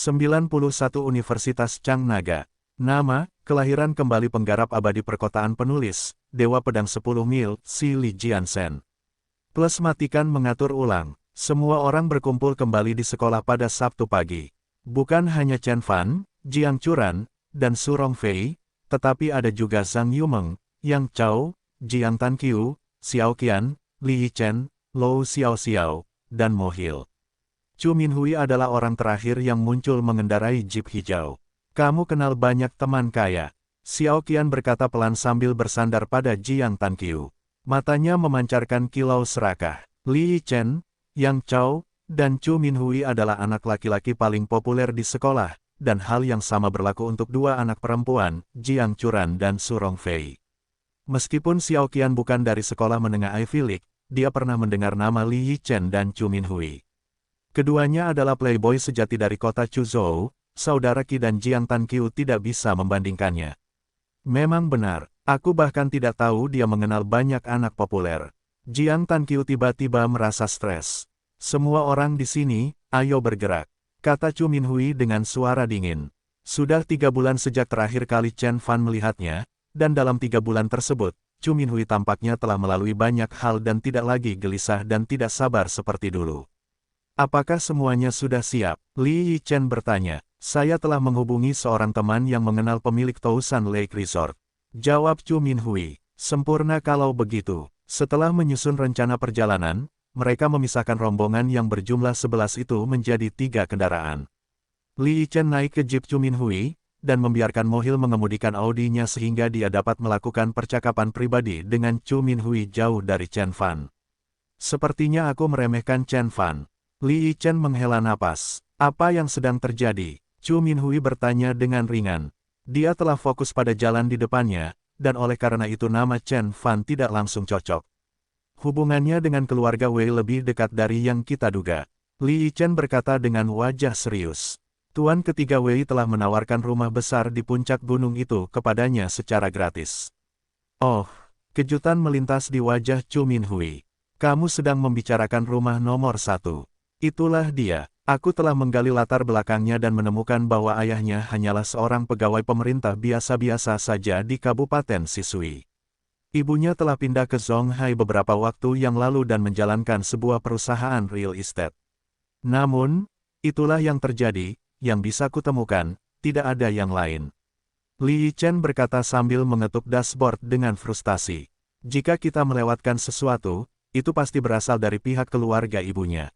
91 Universitas Chang Naga. Nama, kelahiran kembali penggarap abadi perkotaan penulis, Dewa Pedang 10 Mil, Si Li Jiansen. Plus matikan mengatur ulang. Semua orang berkumpul kembali di sekolah pada Sabtu pagi. Bukan hanya Chen Fan, Jiang Churan, dan Su Rongfei, tetapi ada juga Zhang Yumeng, Yang Chao, Jiang Tanqiu, Xiao Qian, Li Yichen, Lou Xiaoxiao, dan Mo Hil. Chu Minhui adalah orang terakhir yang muncul mengendarai jeep hijau. Kamu kenal banyak teman kaya. Xiao Qian berkata pelan sambil bersandar pada Jiang Tanqiu. Matanya memancarkan kilau serakah. Li Yichen, Yang Chao, dan Chu Minhui adalah anak laki-laki paling populer di sekolah, dan hal yang sama berlaku untuk dua anak perempuan, Jiang Churan dan Su Rongfei. Meskipun Xiao Qian bukan dari sekolah menengah Ivy League, dia pernah mendengar nama Li Yichen dan Chu Minhui. Keduanya adalah playboy sejati dari kota Chuzhou, saudara Qi dan Jiang Tanqiu tidak bisa membandingkannya. Memang benar, aku bahkan tidak tahu dia mengenal banyak anak populer. Jiang Tanqiu tiba-tiba merasa stres. Semua orang di sini, ayo bergerak, kata Chu Minhui dengan suara dingin. Sudah 3 bulan sejak terakhir kali Chen Fan melihatnya, dan dalam 3 bulan tersebut, Chu Minhui tampaknya telah melalui banyak hal dan tidak lagi gelisah dan tidak sabar seperti dulu. Apakah semuanya sudah siap? Li Yichen bertanya. Saya telah menghubungi seorang teman yang mengenal pemilik Tousan Lake Resort. Jawab Chu Minhui. Sempurna kalau begitu. Setelah menyusun rencana perjalanan, mereka memisahkan rombongan yang berjumlah 11 itu menjadi 3 kendaraan. Li Yichen naik ke jeep Chu Minhui, dan membiarkan Mo Hil mengemudikan Audi-nya sehingga dia dapat melakukan percakapan pribadi dengan Chu Minhui jauh dari Chen Fan. Sepertinya aku meremehkan Chen Fan. Li Yichen menghela napas. Apa yang sedang terjadi? Chu Minhui bertanya dengan ringan. Dia telah fokus pada jalan di depannya, dan oleh karena itu nama Chen Fan tidak langsung cocok. Hubungannya dengan keluarga Wei lebih dekat dari yang kita duga. Li Yichen berkata dengan wajah serius. Tuan ketiga Wei telah menawarkan rumah besar di puncak gunung itu kepadanya secara gratis. Oh, kejutan melintas di wajah Chu Minhui. Kamu sedang membicarakan rumah nomor 1. Itulah dia. Aku telah menggali latar belakangnya dan menemukan bahwa ayahnya hanyalah seorang pegawai pemerintah biasa-biasa saja di Kabupaten Sisui. Ibunya telah pindah ke Zhonghai beberapa waktu yang lalu dan menjalankan sebuah perusahaan real estate. Namun, itulah yang terjadi, yang bisa kutemukan, tidak ada yang lain. Li Yichen berkata sambil mengetuk dashboard dengan frustasi. Jika kita melewatkan sesuatu, itu pasti berasal dari pihak keluarga ibunya.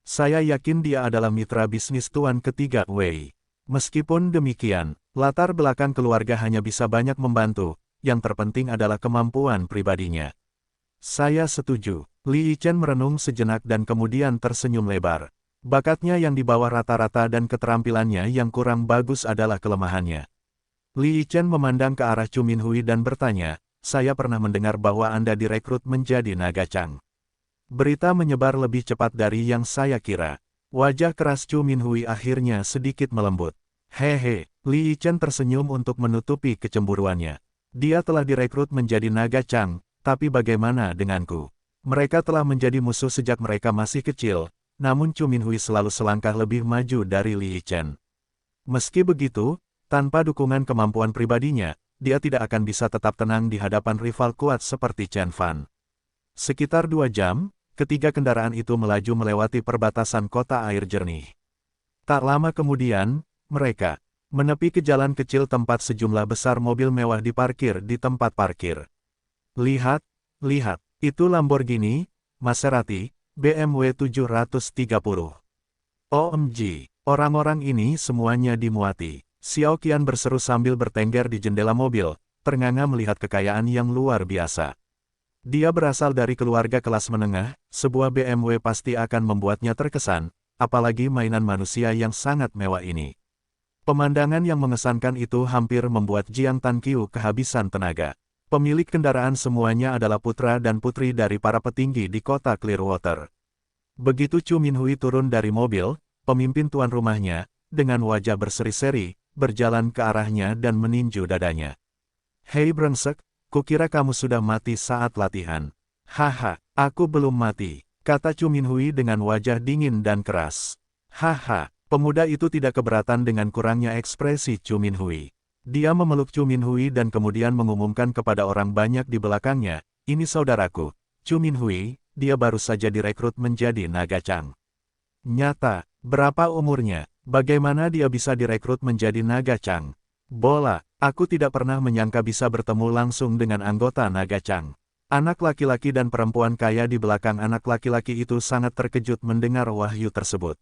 Saya yakin dia adalah mitra bisnis tuan ketiga Wei. Meskipun demikian, latar belakang keluarga hanya bisa banyak membantu, yang terpenting adalah kemampuan pribadinya. Saya setuju. Li Yichen merenung sejenak dan kemudian tersenyum lebar. Bakatnya yang di bawah rata-rata dan keterampilannya yang kurang bagus adalah kelemahannya. Li Yichen memandang ke arah Chu Minhui dan bertanya, saya pernah mendengar bahwa Anda direkrut menjadi naga Chang. Berita menyebar lebih cepat dari yang saya kira. Wajah keras Chu Minhui akhirnya sedikit melembut. Hehe, Li Yichen tersenyum untuk menutupi kecemburuannya. Dia telah direkrut menjadi naga Chang, tapi bagaimana denganku? Mereka telah menjadi musuh sejak mereka masih kecil, namun Chu Minhui selalu selangkah lebih maju dari Li Yichen. Meski begitu, tanpa dukungan kemampuan pribadinya, dia tidak akan bisa tetap tenang di hadapan rival kuat seperti Chen Fan. Sekitar 2 jam, ketiga kendaraan itu melaju melewati perbatasan kota air jernih. Tak lama kemudian, mereka menepi ke jalan kecil tempat sejumlah besar mobil mewah diparkir di tempat parkir. Lihat, lihat, itu Lamborghini, Maserati, BMW 730. OMG, orang-orang ini semuanya dimuati. Xiao Qian berseru sambil bertengger di jendela mobil, ternganga melihat kekayaan yang luar biasa. Dia berasal dari keluarga kelas menengah, sebuah BMW pasti akan membuatnya terkesan, apalagi mainan manusia yang sangat mewah ini. Pemandangan yang mengesankan itu hampir membuat Jiang Tanqiu kehabisan tenaga. Pemilik kendaraan semuanya adalah putra dan putri dari para petinggi di kota Clearwater. Begitu Chu Minhui turun dari mobil, pemimpin tuan rumahnya, dengan wajah berseri-seri, berjalan ke arahnya dan meninju dadanya. Hei brengsek, kukira kamu sudah mati saat latihan. Haha, aku belum mati, kata Chu Minhui dengan wajah dingin dan keras. Haha, Pemuda itu tidak keberatan dengan kurangnya ekspresi Chu Minhui. Dia memeluk Chu Minhui dan kemudian mengumumkan kepada orang banyak di belakangnya, "Ini saudaraku, Chu Minhui, dia baru saja direkrut menjadi Naga Chang." Nyata, berapa umurnya? Bagaimana dia bisa direkrut menjadi Naga Chang? Bola, aku tidak pernah menyangka bisa bertemu langsung dengan anggota Naga Chang. Anak laki-laki dan perempuan kaya di belakang anak laki-laki itu sangat terkejut mendengar wahyu tersebut.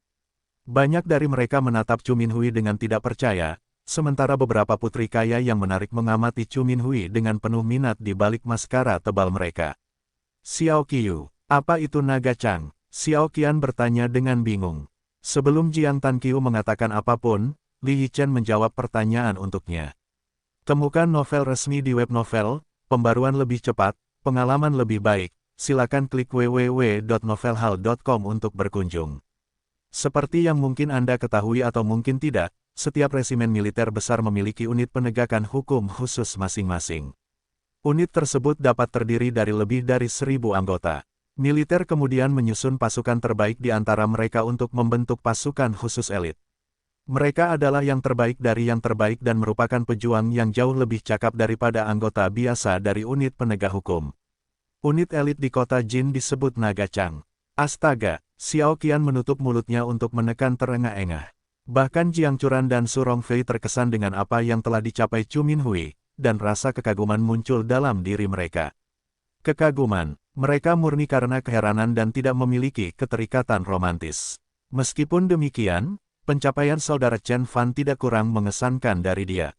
Banyak dari mereka menatap Chu Minhui dengan tidak percaya, sementara beberapa putri kaya yang menarik mengamati Chu Minhui dengan penuh minat di balik maskara tebal mereka. "Xiao Qiu, apa itu Naga Chang?" Xiao Qian bertanya dengan bingung. Sebelum Jiang Tanqiu mengatakan apapun, Li Yichen menjawab pertanyaan untuknya. Temukan novel resmi di web novel, pembaruan lebih cepat, pengalaman lebih baik, silakan klik www.novelhall.com untuk berkunjung. Seperti yang mungkin Anda ketahui atau mungkin tidak, setiap resimen militer besar memiliki unit penegakan hukum khusus masing-masing. Unit tersebut dapat terdiri dari lebih dari 1.000 anggota. Militer kemudian menyusun pasukan terbaik di antara mereka untuk membentuk pasukan khusus elit. Mereka adalah yang terbaik dari yang terbaik dan merupakan pejuang yang jauh lebih cakap daripada anggota biasa dari unit penegak hukum. Unit elit di kota Jin disebut Naga Chang. Astaga, Xiao Qian menutup mulutnya untuk menekan terengah-engah. Bahkan Jiang Churan dan Su Rongfei terkesan dengan apa yang telah dicapai Chu Minhui, dan rasa kekaguman muncul dalam diri mereka. Kekaguman, mereka murni karena keheranan dan tidak memiliki keterikatan romantis. Meskipun demikian, pencapaian saudara Chen Fan tidak kurang mengesankan dari dia.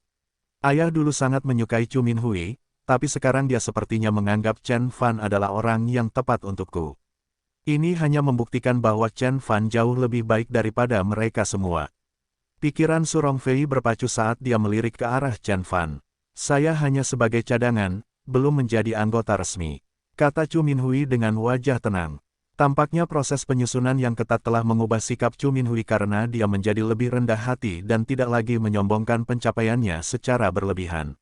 Ayah dulu sangat menyukai Chu Minhui, tapi sekarang dia sepertinya menganggap Chen Fan adalah orang yang tepat untukku. Ini hanya membuktikan bahwa Chen Fan jauh lebih baik daripada mereka semua. Pikiran Su Rongfei berpacu saat dia melirik ke arah Chen Fan. "Saya hanya sebagai cadangan, belum menjadi anggota resmi," kata Chu Minhui dengan wajah tenang. Tampaknya proses penyusunan yang ketat telah mengubah sikap Chu Minhui karena dia menjadi lebih rendah hati dan tidak lagi menyombongkan pencapaiannya secara berlebihan.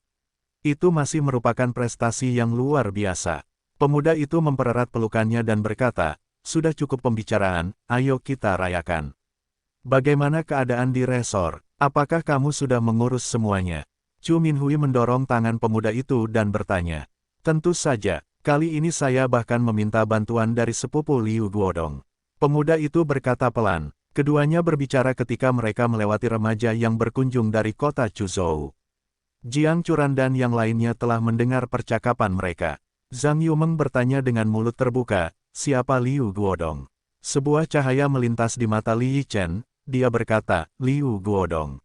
Itu masih merupakan prestasi yang luar biasa. Pemuda itu mempererat pelukannya dan berkata, "Sudah cukup pembicaraan, ayo kita rayakan. Bagaimana keadaan di resor? Apakah kamu sudah mengurus semuanya?" Chu Minhui mendorong tangan pemuda itu dan bertanya. "Tentu saja, kali ini saya bahkan meminta bantuan dari sepupu Liu Guodong." Pemuda itu berkata pelan. Keduanya berbicara ketika mereka melewati remaja yang berkunjung dari kota Chuzhou. Jiang Churan dan yang lainnya telah mendengar percakapan mereka. Zhang Yumeng bertanya dengan mulut terbuka, "Siapa Liu Guodong?" Sebuah cahaya melintas di mata Li Yichen, dia berkata, "Liu Guodong."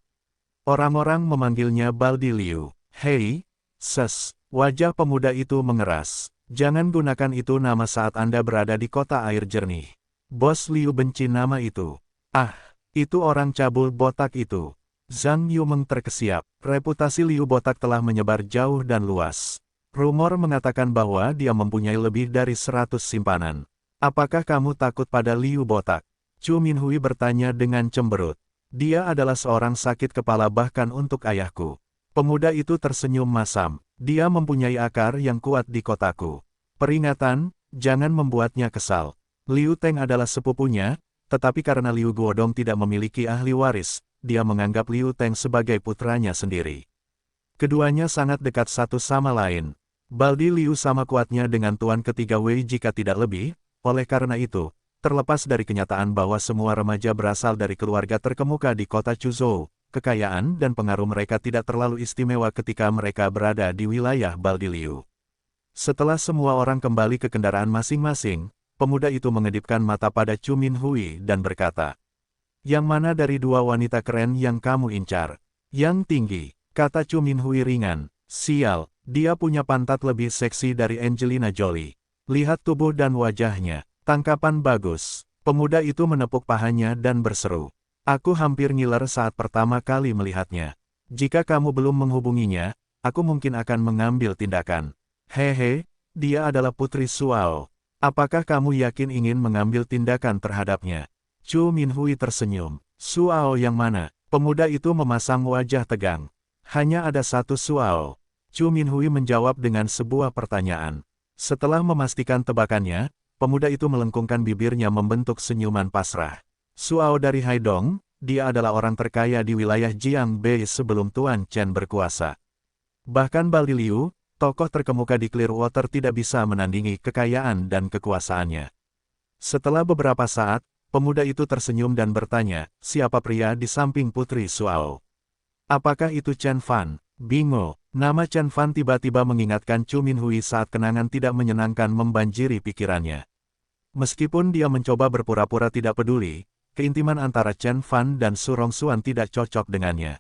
Orang-orang memanggilnya Baldi Liu. "Hei, ses." Wajah pemuda itu mengeras. "Jangan gunakan itu nama saat Anda berada di kota air jernih. Bos Liu benci nama itu." "Ah, itu orang cabul botak itu." Zhang Yumeng terkesiap. Reputasi Liu botak telah menyebar jauh dan luas. Rumor mengatakan bahwa dia mempunyai lebih dari 100 simpanan. "Apakah kamu takut pada Liu botak?" Chu Minhui bertanya dengan cemberut. "Dia adalah seorang sakit kepala bahkan untuk ayahku." Pemuda itu tersenyum masam. "Dia mempunyai akar yang kuat di kotaku. Peringatan, jangan membuatnya kesal. Liu Teng adalah sepupunya, tetapi karena Liu Guodong tidak memiliki ahli waris, dia menganggap Liu Teng sebagai putranya sendiri. Keduanya sangat dekat satu sama lain. Baldi Liu sama kuatnya dengan Tuan Ketiga Wei jika tidak lebih, oleh karena itu, terlepas dari kenyataan bahwa semua remaja berasal dari keluarga terkemuka di kota Chuzhou, kekayaan dan pengaruh mereka tidak terlalu istimewa ketika mereka berada di wilayah Baldi Liu. Setelah semua orang kembali ke kendaraan masing-masing, pemuda itu mengedipkan mata pada Chu Minhui dan berkata, "Yang mana dari dua wanita keren yang kamu incar?" "Yang tinggi," kata Chu Minhui ringan. "Sial, dia punya pantat lebih seksi dari Angelina Jolie. Lihat tubuh dan wajahnya. Tangkapan bagus." Pemuda itu menepuk pahanya dan berseru. "Aku hampir ngiler saat pertama kali melihatnya. Jika kamu belum menghubunginya, aku mungkin akan mengambil tindakan." "Hehe, dia adalah putri Suao. Apakah kamu yakin ingin mengambil tindakan terhadapnya?" Chu Minhui tersenyum. "Suao yang mana?" Pemuda itu memasang wajah tegang. "Hanya ada satu Suao." Chu Minhui menjawab dengan sebuah pertanyaan. Setelah memastikan tebakannya, pemuda itu melengkungkan bibirnya membentuk senyuman pasrah. "Suao dari Haidong, dia adalah orang terkaya di wilayah Jiangbei sebelum Tuan Chen berkuasa. Bahkan Bali Liu, tokoh terkemuka di Clearwater tidak bisa menandingi kekayaan dan kekuasaannya. Setelah beberapa saat, pemuda itu tersenyum dan bertanya, siapa pria di samping Putri Suao? Apakah itu Chen Fan? Bingo. Nama Chen Fan tiba-tiba mengingatkan Chu Minhui saat kenangan tidak menyenangkan membanjiri pikirannya. Meskipun dia mencoba berpura-pura tidak peduli, keintiman antara Chen Fan dan Su Rongxuan tidak cocok dengannya.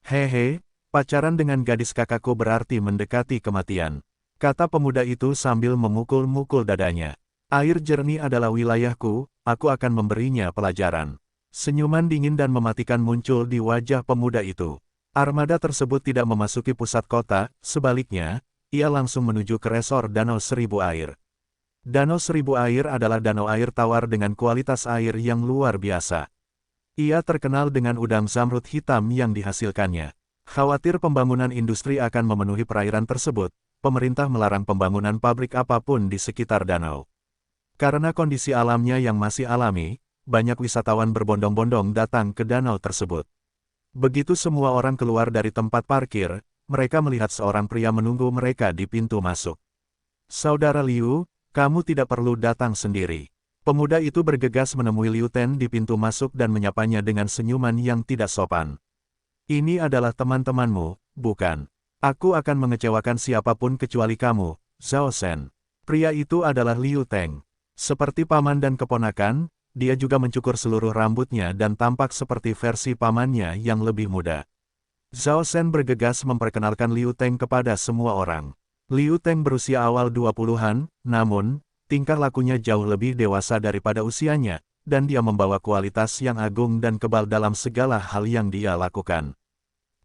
Hehe, pacaran dengan gadis kakakku berarti mendekati kematian, kata pemuda itu sambil memukul-mukul dadanya. Air jernih adalah wilayahku, aku akan memberinya pelajaran. Senyuman dingin dan mematikan muncul di wajah pemuda itu. Armada tersebut tidak memasuki pusat kota, sebaliknya, ia langsung menuju ke resor Danau Seribu Air. Danau Seribu Air adalah danau air tawar dengan kualitas air yang luar biasa. Ia terkenal dengan udang zamrud hitam yang dihasilkannya. Khawatir pembangunan industri akan memenuhi perairan tersebut, pemerintah melarang pembangunan pabrik apapun di sekitar danau. Karena kondisi alamnya yang masih alami, banyak wisatawan berbondong-bondong datang ke danau tersebut. Begitu semua orang keluar dari tempat parkir, mereka melihat seorang pria menunggu mereka di pintu masuk. Saudara Liu, kamu tidak perlu datang sendiri. Pemuda itu bergegas menemui Liu Ten di pintu masuk dan menyapanya dengan senyuman yang tidak sopan. Ini adalah teman-temanmu, bukan? Aku akan mengecewakan siapapun kecuali kamu, Zhao Shen. Pria itu adalah Liu Teng. Seperti paman dan keponakan, dia juga mencukur seluruh rambutnya dan tampak seperti versi pamannya yang lebih muda. Zhao Shen bergegas memperkenalkan Liu Teng kepada semua orang. Liu Teng berusia awal 20-an, namun, tingkah lakunya jauh lebih dewasa daripada usianya, dan dia membawa kualitas yang agung dan kebal dalam segala hal yang dia lakukan.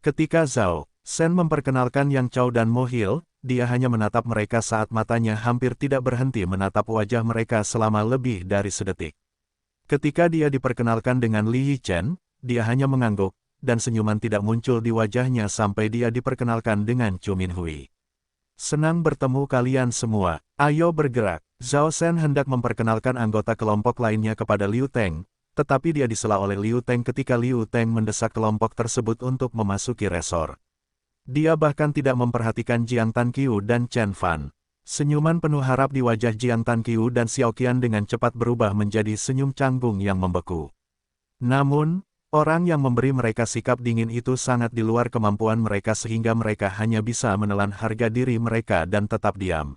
Ketika Zhao Shen memperkenalkan Yang Chao dan Mo Hil, dia hanya menatap mereka saat matanya hampir tidak berhenti menatap wajah mereka selama lebih dari sedetik. Ketika dia diperkenalkan dengan Li Yichen, dia hanya mengangguk, dan senyuman tidak muncul di wajahnya sampai dia diperkenalkan dengan Chu Minhui. Senang bertemu kalian semua, ayo bergerak. Zhao Shen hendak memperkenalkan anggota kelompok lainnya kepada Liu Teng, tetapi dia disela oleh Liu Teng ketika Liu Teng mendesak kelompok tersebut untuk memasuki resor. Dia bahkan tidak memperhatikan Jiang Tanqiu dan Chen Fan. Senyuman penuh harap di wajah Jiang Tanqiu dan Xiao Qian dengan cepat berubah menjadi senyum canggung yang membeku. Namun, orang yang memberi mereka sikap dingin itu sangat di luar kemampuan mereka sehingga mereka hanya bisa menelan harga diri mereka dan tetap diam.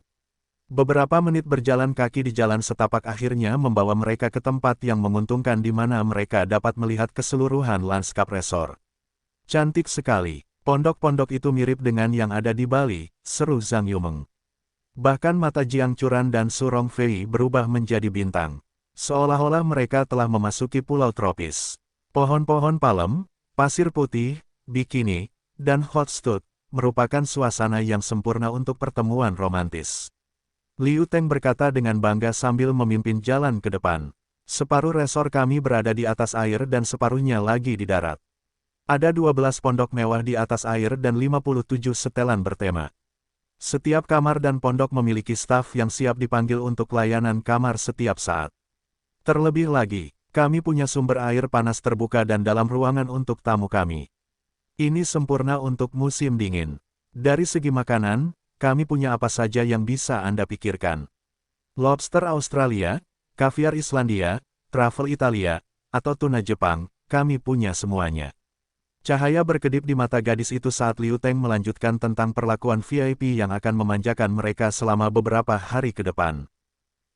Beberapa menit berjalan kaki di jalan setapak akhirnya membawa mereka ke tempat yang menguntungkan di mana mereka dapat melihat keseluruhan lanskap resor. Cantik sekali. Pondok-pondok itu mirip dengan yang ada di Bali, seru Zhang Yumeng. Bahkan mata Jiang Churan dan Su Rongfei berubah menjadi bintang. Seolah-olah mereka telah memasuki pulau tropis. Pohon-pohon palem, pasir putih, bikini, dan hot tub merupakan suasana yang sempurna untuk pertemuan romantis. Liu Teng berkata dengan bangga sambil memimpin jalan ke depan. Separuh resor kami berada di atas air dan separuhnya lagi di darat. Ada 12 pondok mewah di atas air dan 57 setelan bertema. Setiap kamar dan pondok memiliki staf yang siap dipanggil untuk layanan kamar setiap saat. Terlebih lagi, kami punya sumber air panas terbuka dan dalam ruangan untuk tamu kami. Ini sempurna untuk musim dingin. Dari segi makanan, kami punya apa saja yang bisa Anda pikirkan. Lobster Australia, kaviar Islandia, truffle Italia, atau tuna Jepang, kami punya semuanya. Cahaya berkedip di mata gadis itu saat Liu Teng melanjutkan tentang perlakuan VIP yang akan memanjakan mereka selama beberapa hari ke depan.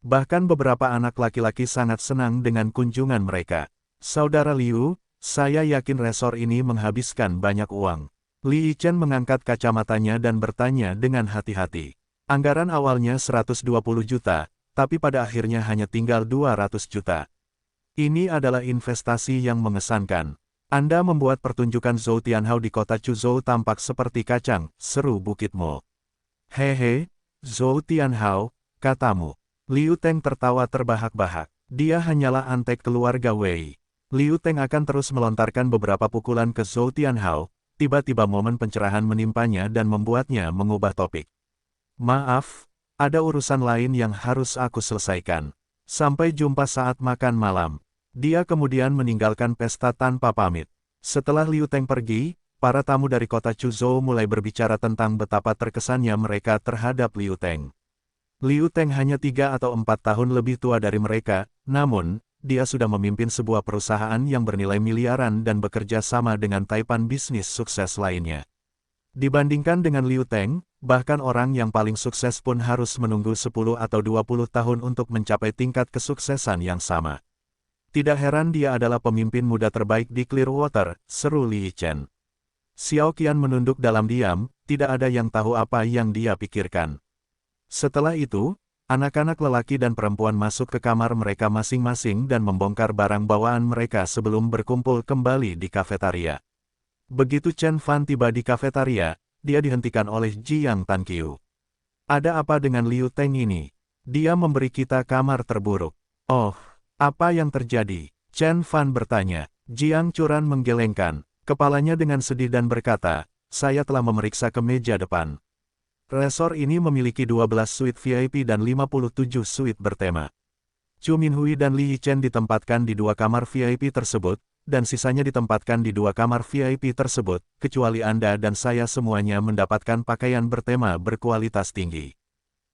Bahkan beberapa anak laki-laki sangat senang dengan kunjungan mereka. Saudara Liu, saya yakin resor ini menghabiskan banyak uang. Li Yichen mengangkat kacamatanya dan bertanya dengan hati-hati. Anggaran awalnya 120 juta, tapi pada akhirnya hanya tinggal 200 juta. Ini adalah investasi yang mengesankan. Anda membuat pertunjukan Zhou Tianhao di kota Chuzhou tampak seperti kacang, seru Bukit Mo. Hehe, Zhou Tianhao, katamu. Liu Teng tertawa terbahak-bahak. Dia hanyalah antek keluarga Wei. Liu Teng akan terus melontarkan beberapa pukulan ke Zhou Tianhao, tiba-tiba momen pencerahan menimpanya dan membuatnya mengubah topik. Maaf, ada urusan lain yang harus aku selesaikan. Sampai jumpa saat makan malam. Dia kemudian meninggalkan pesta tanpa pamit. Setelah Liu Teng pergi, para tamu dari kota Chuzhou mulai berbicara tentang betapa terkesannya mereka terhadap Liu Teng. Liu Teng hanya 3 atau 4 tahun lebih tua dari mereka, namun, dia sudah memimpin sebuah perusahaan yang bernilai miliaran dan bekerja sama dengan taipan bisnis sukses lainnya. Dibandingkan dengan Liu Teng, bahkan orang yang paling sukses pun harus menunggu 10 atau 20 tahun untuk mencapai tingkat kesuksesan yang sama. Tidak heran dia adalah pemimpin muda terbaik di Clearwater, seru Li Yichen. Xiao Qian menunduk dalam diam, tidak ada yang tahu apa yang dia pikirkan. Setelah itu, anak-anak lelaki dan perempuan masuk ke kamar mereka masing-masing dan membongkar barang bawaan mereka sebelum berkumpul kembali di kafetaria. Begitu Chen Fan tiba di kafetaria, dia dihentikan oleh Jiang Tanqiu. Ada apa dengan Liu Teng ini? Dia memberi kita kamar terburuk. Oh, apa yang terjadi? Chen Fan bertanya. Jiang Churan menggelengkan kepalanya dengan sedih dan berkata, saya telah memeriksa ke meja depan. Resor ini memiliki 12 suite VIP dan 57 suite bertema. Chu Minhui dan Li Yichen ditempatkan di 2 kamar VIP tersebut, dan sisanya ditempatkan di 2 kamar VIP tersebut, kecuali Anda dan saya semuanya mendapatkan pakaian bertema berkualitas tinggi.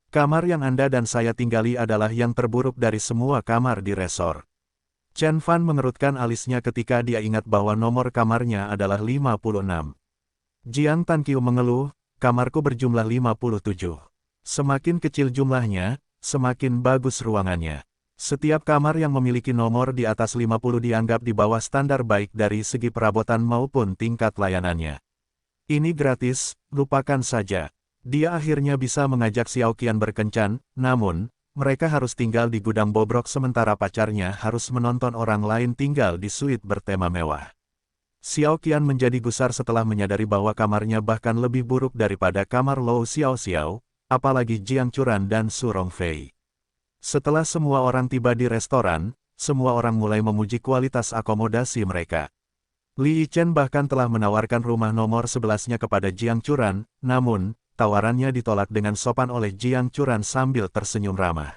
Kamar yang Anda dan saya tinggali adalah yang terburuk dari semua kamar di resor. Chen Fan mengerutkan alisnya ketika dia ingat bahwa nomor kamarnya adalah 56. Jiang Tanqiu mengeluh, kamarku berjumlah 57. Semakin kecil jumlahnya, semakin bagus ruangannya. Setiap kamar yang memiliki nomor di atas 50 dianggap di bawah standar baik dari segi perabotan maupun tingkat layanannya. Ini gratis, lupakan saja. Dia akhirnya bisa mengajak Xiao Qian berkencan, namun, mereka harus tinggal di gudang bobrok sementara pacarnya harus menonton orang lain tinggal di suite bertema mewah. Xiao Qian menjadi gusar setelah menyadari bahwa kamarnya bahkan lebih buruk daripada kamar Lou Xiao Xiao, apalagi Jiang Churan dan Su Rongfei. Setelah semua orang tiba di restoran, semua orang mulai memuji kualitas akomodasi mereka. Li Yichen bahkan telah menawarkan rumah nomor 11-nya kepada Jiang Churan, namun, tawarannya ditolak dengan sopan oleh Jiang Churan sambil tersenyum ramah.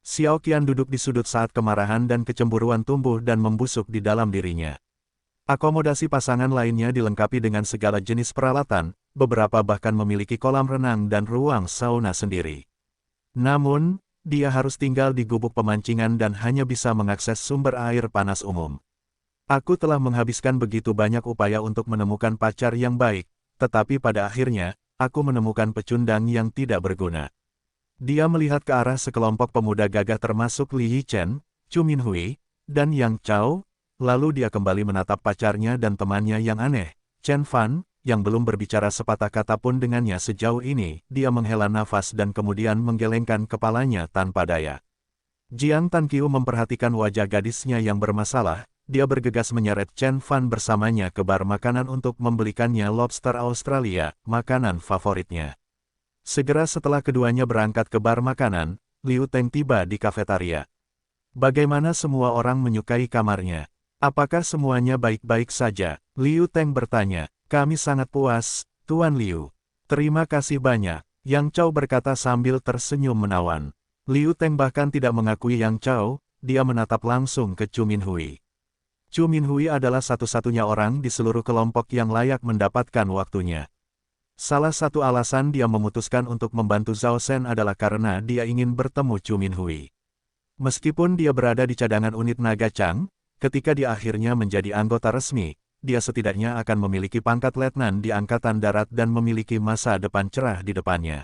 Xiao Qian duduk di sudut saat kemarahan dan kecemburuan tumbuh dan membusuk di dalam dirinya. Akomodasi pasangan lainnya dilengkapi dengan segala jenis peralatan, beberapa bahkan memiliki kolam renang dan ruang sauna sendiri. Namun, dia harus tinggal di gubuk pemancingan dan hanya bisa mengakses sumber air panas umum. Aku telah menghabiskan begitu banyak upaya untuk menemukan pacar yang baik, tetapi pada akhirnya, aku menemukan pecundang yang tidak berguna. Dia melihat ke arah sekelompok pemuda gagah termasuk Li Yichen, Chu Minhui, dan Yang Chao. Lalu dia kembali menatap pacarnya dan temannya yang aneh, Chen Fan, yang belum berbicara sepatah kata pun dengannya sejauh ini. Dia menghela nafas dan kemudian menggelengkan kepalanya tanpa daya. Jiang Tanqiu memperhatikan wajah gadisnya yang bermasalah, dia bergegas menyeret Chen Fan bersamanya ke bar makanan untuk membelikannya lobster Australia, makanan favoritnya. Segera setelah keduanya berangkat ke bar makanan, Liu Teng tiba di kafetaria. Bagaimana semua orang menyukai kamarnya? Apakah semuanya baik-baik saja? Liu Teng bertanya. Kami sangat puas, Tuan Liu. Terima kasih banyak, Yang Chao berkata sambil tersenyum menawan. Liu Teng bahkan tidak mengakui Yang Chao, dia menatap langsung ke Chu Minhui. Chu Minhui adalah satu-satunya orang di seluruh kelompok yang layak mendapatkan waktunya. Salah satu alasan dia memutuskan untuk membantu Zhao Shen adalah karena dia ingin bertemu Chu Minhui. Meskipun dia berada di cadangan unit Naga Chang, ketika dia akhirnya menjadi anggota resmi, dia setidaknya akan memiliki pangkat letnan di Angkatan Darat dan memiliki masa depan cerah di depannya.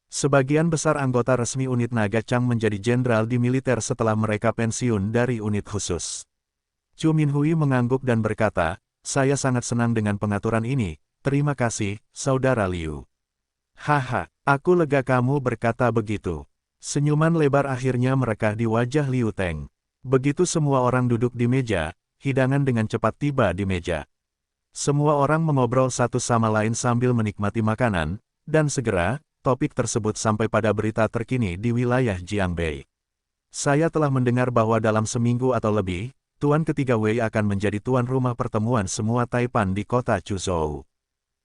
Sebagian besar anggota resmi unit Naga Chang menjadi jenderal di militer setelah mereka pensiun dari unit khusus. Chu Minhui mengangguk dan berkata, saya sangat senang dengan pengaturan ini, terima kasih, Saudara Liu. Haha, aku lega kamu berkata begitu. Senyuman lebar akhirnya merekah di wajah Liu Teng. Begitu semua orang duduk di meja, hidangan dengan cepat tiba di meja. Semua orang mengobrol satu sama lain sambil menikmati makanan, dan segera, topik tersebut sampai pada berita terkini di wilayah Jiangbei. Saya telah mendengar bahwa dalam seminggu atau lebih, Tuan ketiga Wei akan menjadi tuan rumah pertemuan semua taipan di kota Chuzhou.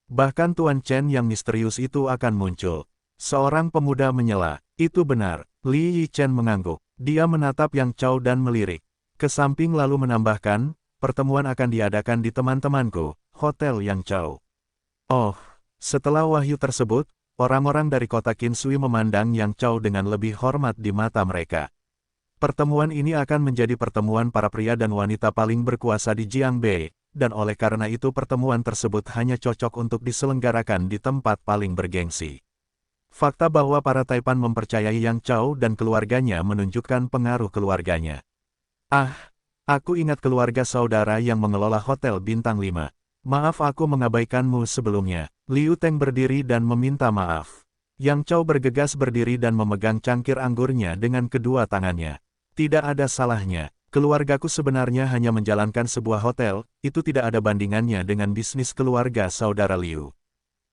Bahkan Tuan Chen yang misterius itu akan muncul. Seorang pemuda menyela. Itu benar, Li Yichen mengangguk. Dia menatap Yang Chao dan melirik. Ke samping lalu menambahkan, pertemuan akan diadakan di teman-temanku, Hotel Yang Chow. Oh, setelah wahyu tersebut, orang-orang dari kota Kinsui memandang Yang Chow dengan lebih hormat di mata mereka. Pertemuan ini akan menjadi pertemuan para pria dan wanita paling berkuasa di Jiangbei, dan oleh karena itu pertemuan tersebut hanya cocok untuk diselenggarakan di tempat paling bergengsi. Fakta bahwa para Taipan mempercayai Yang Chow dan keluarganya menunjukkan pengaruh keluarganya. Ah, aku ingat keluarga saudara yang mengelola Hotel Bintang 5. Maaf aku mengabaikanmu sebelumnya. Liu Teng berdiri dan meminta maaf. Yang Chow bergegas berdiri dan memegang cangkir anggurnya dengan kedua tangannya. Tidak ada salahnya. Keluargaku sebenarnya hanya menjalankan sebuah hotel, itu tidak ada bandingannya dengan bisnis keluarga saudara Liu.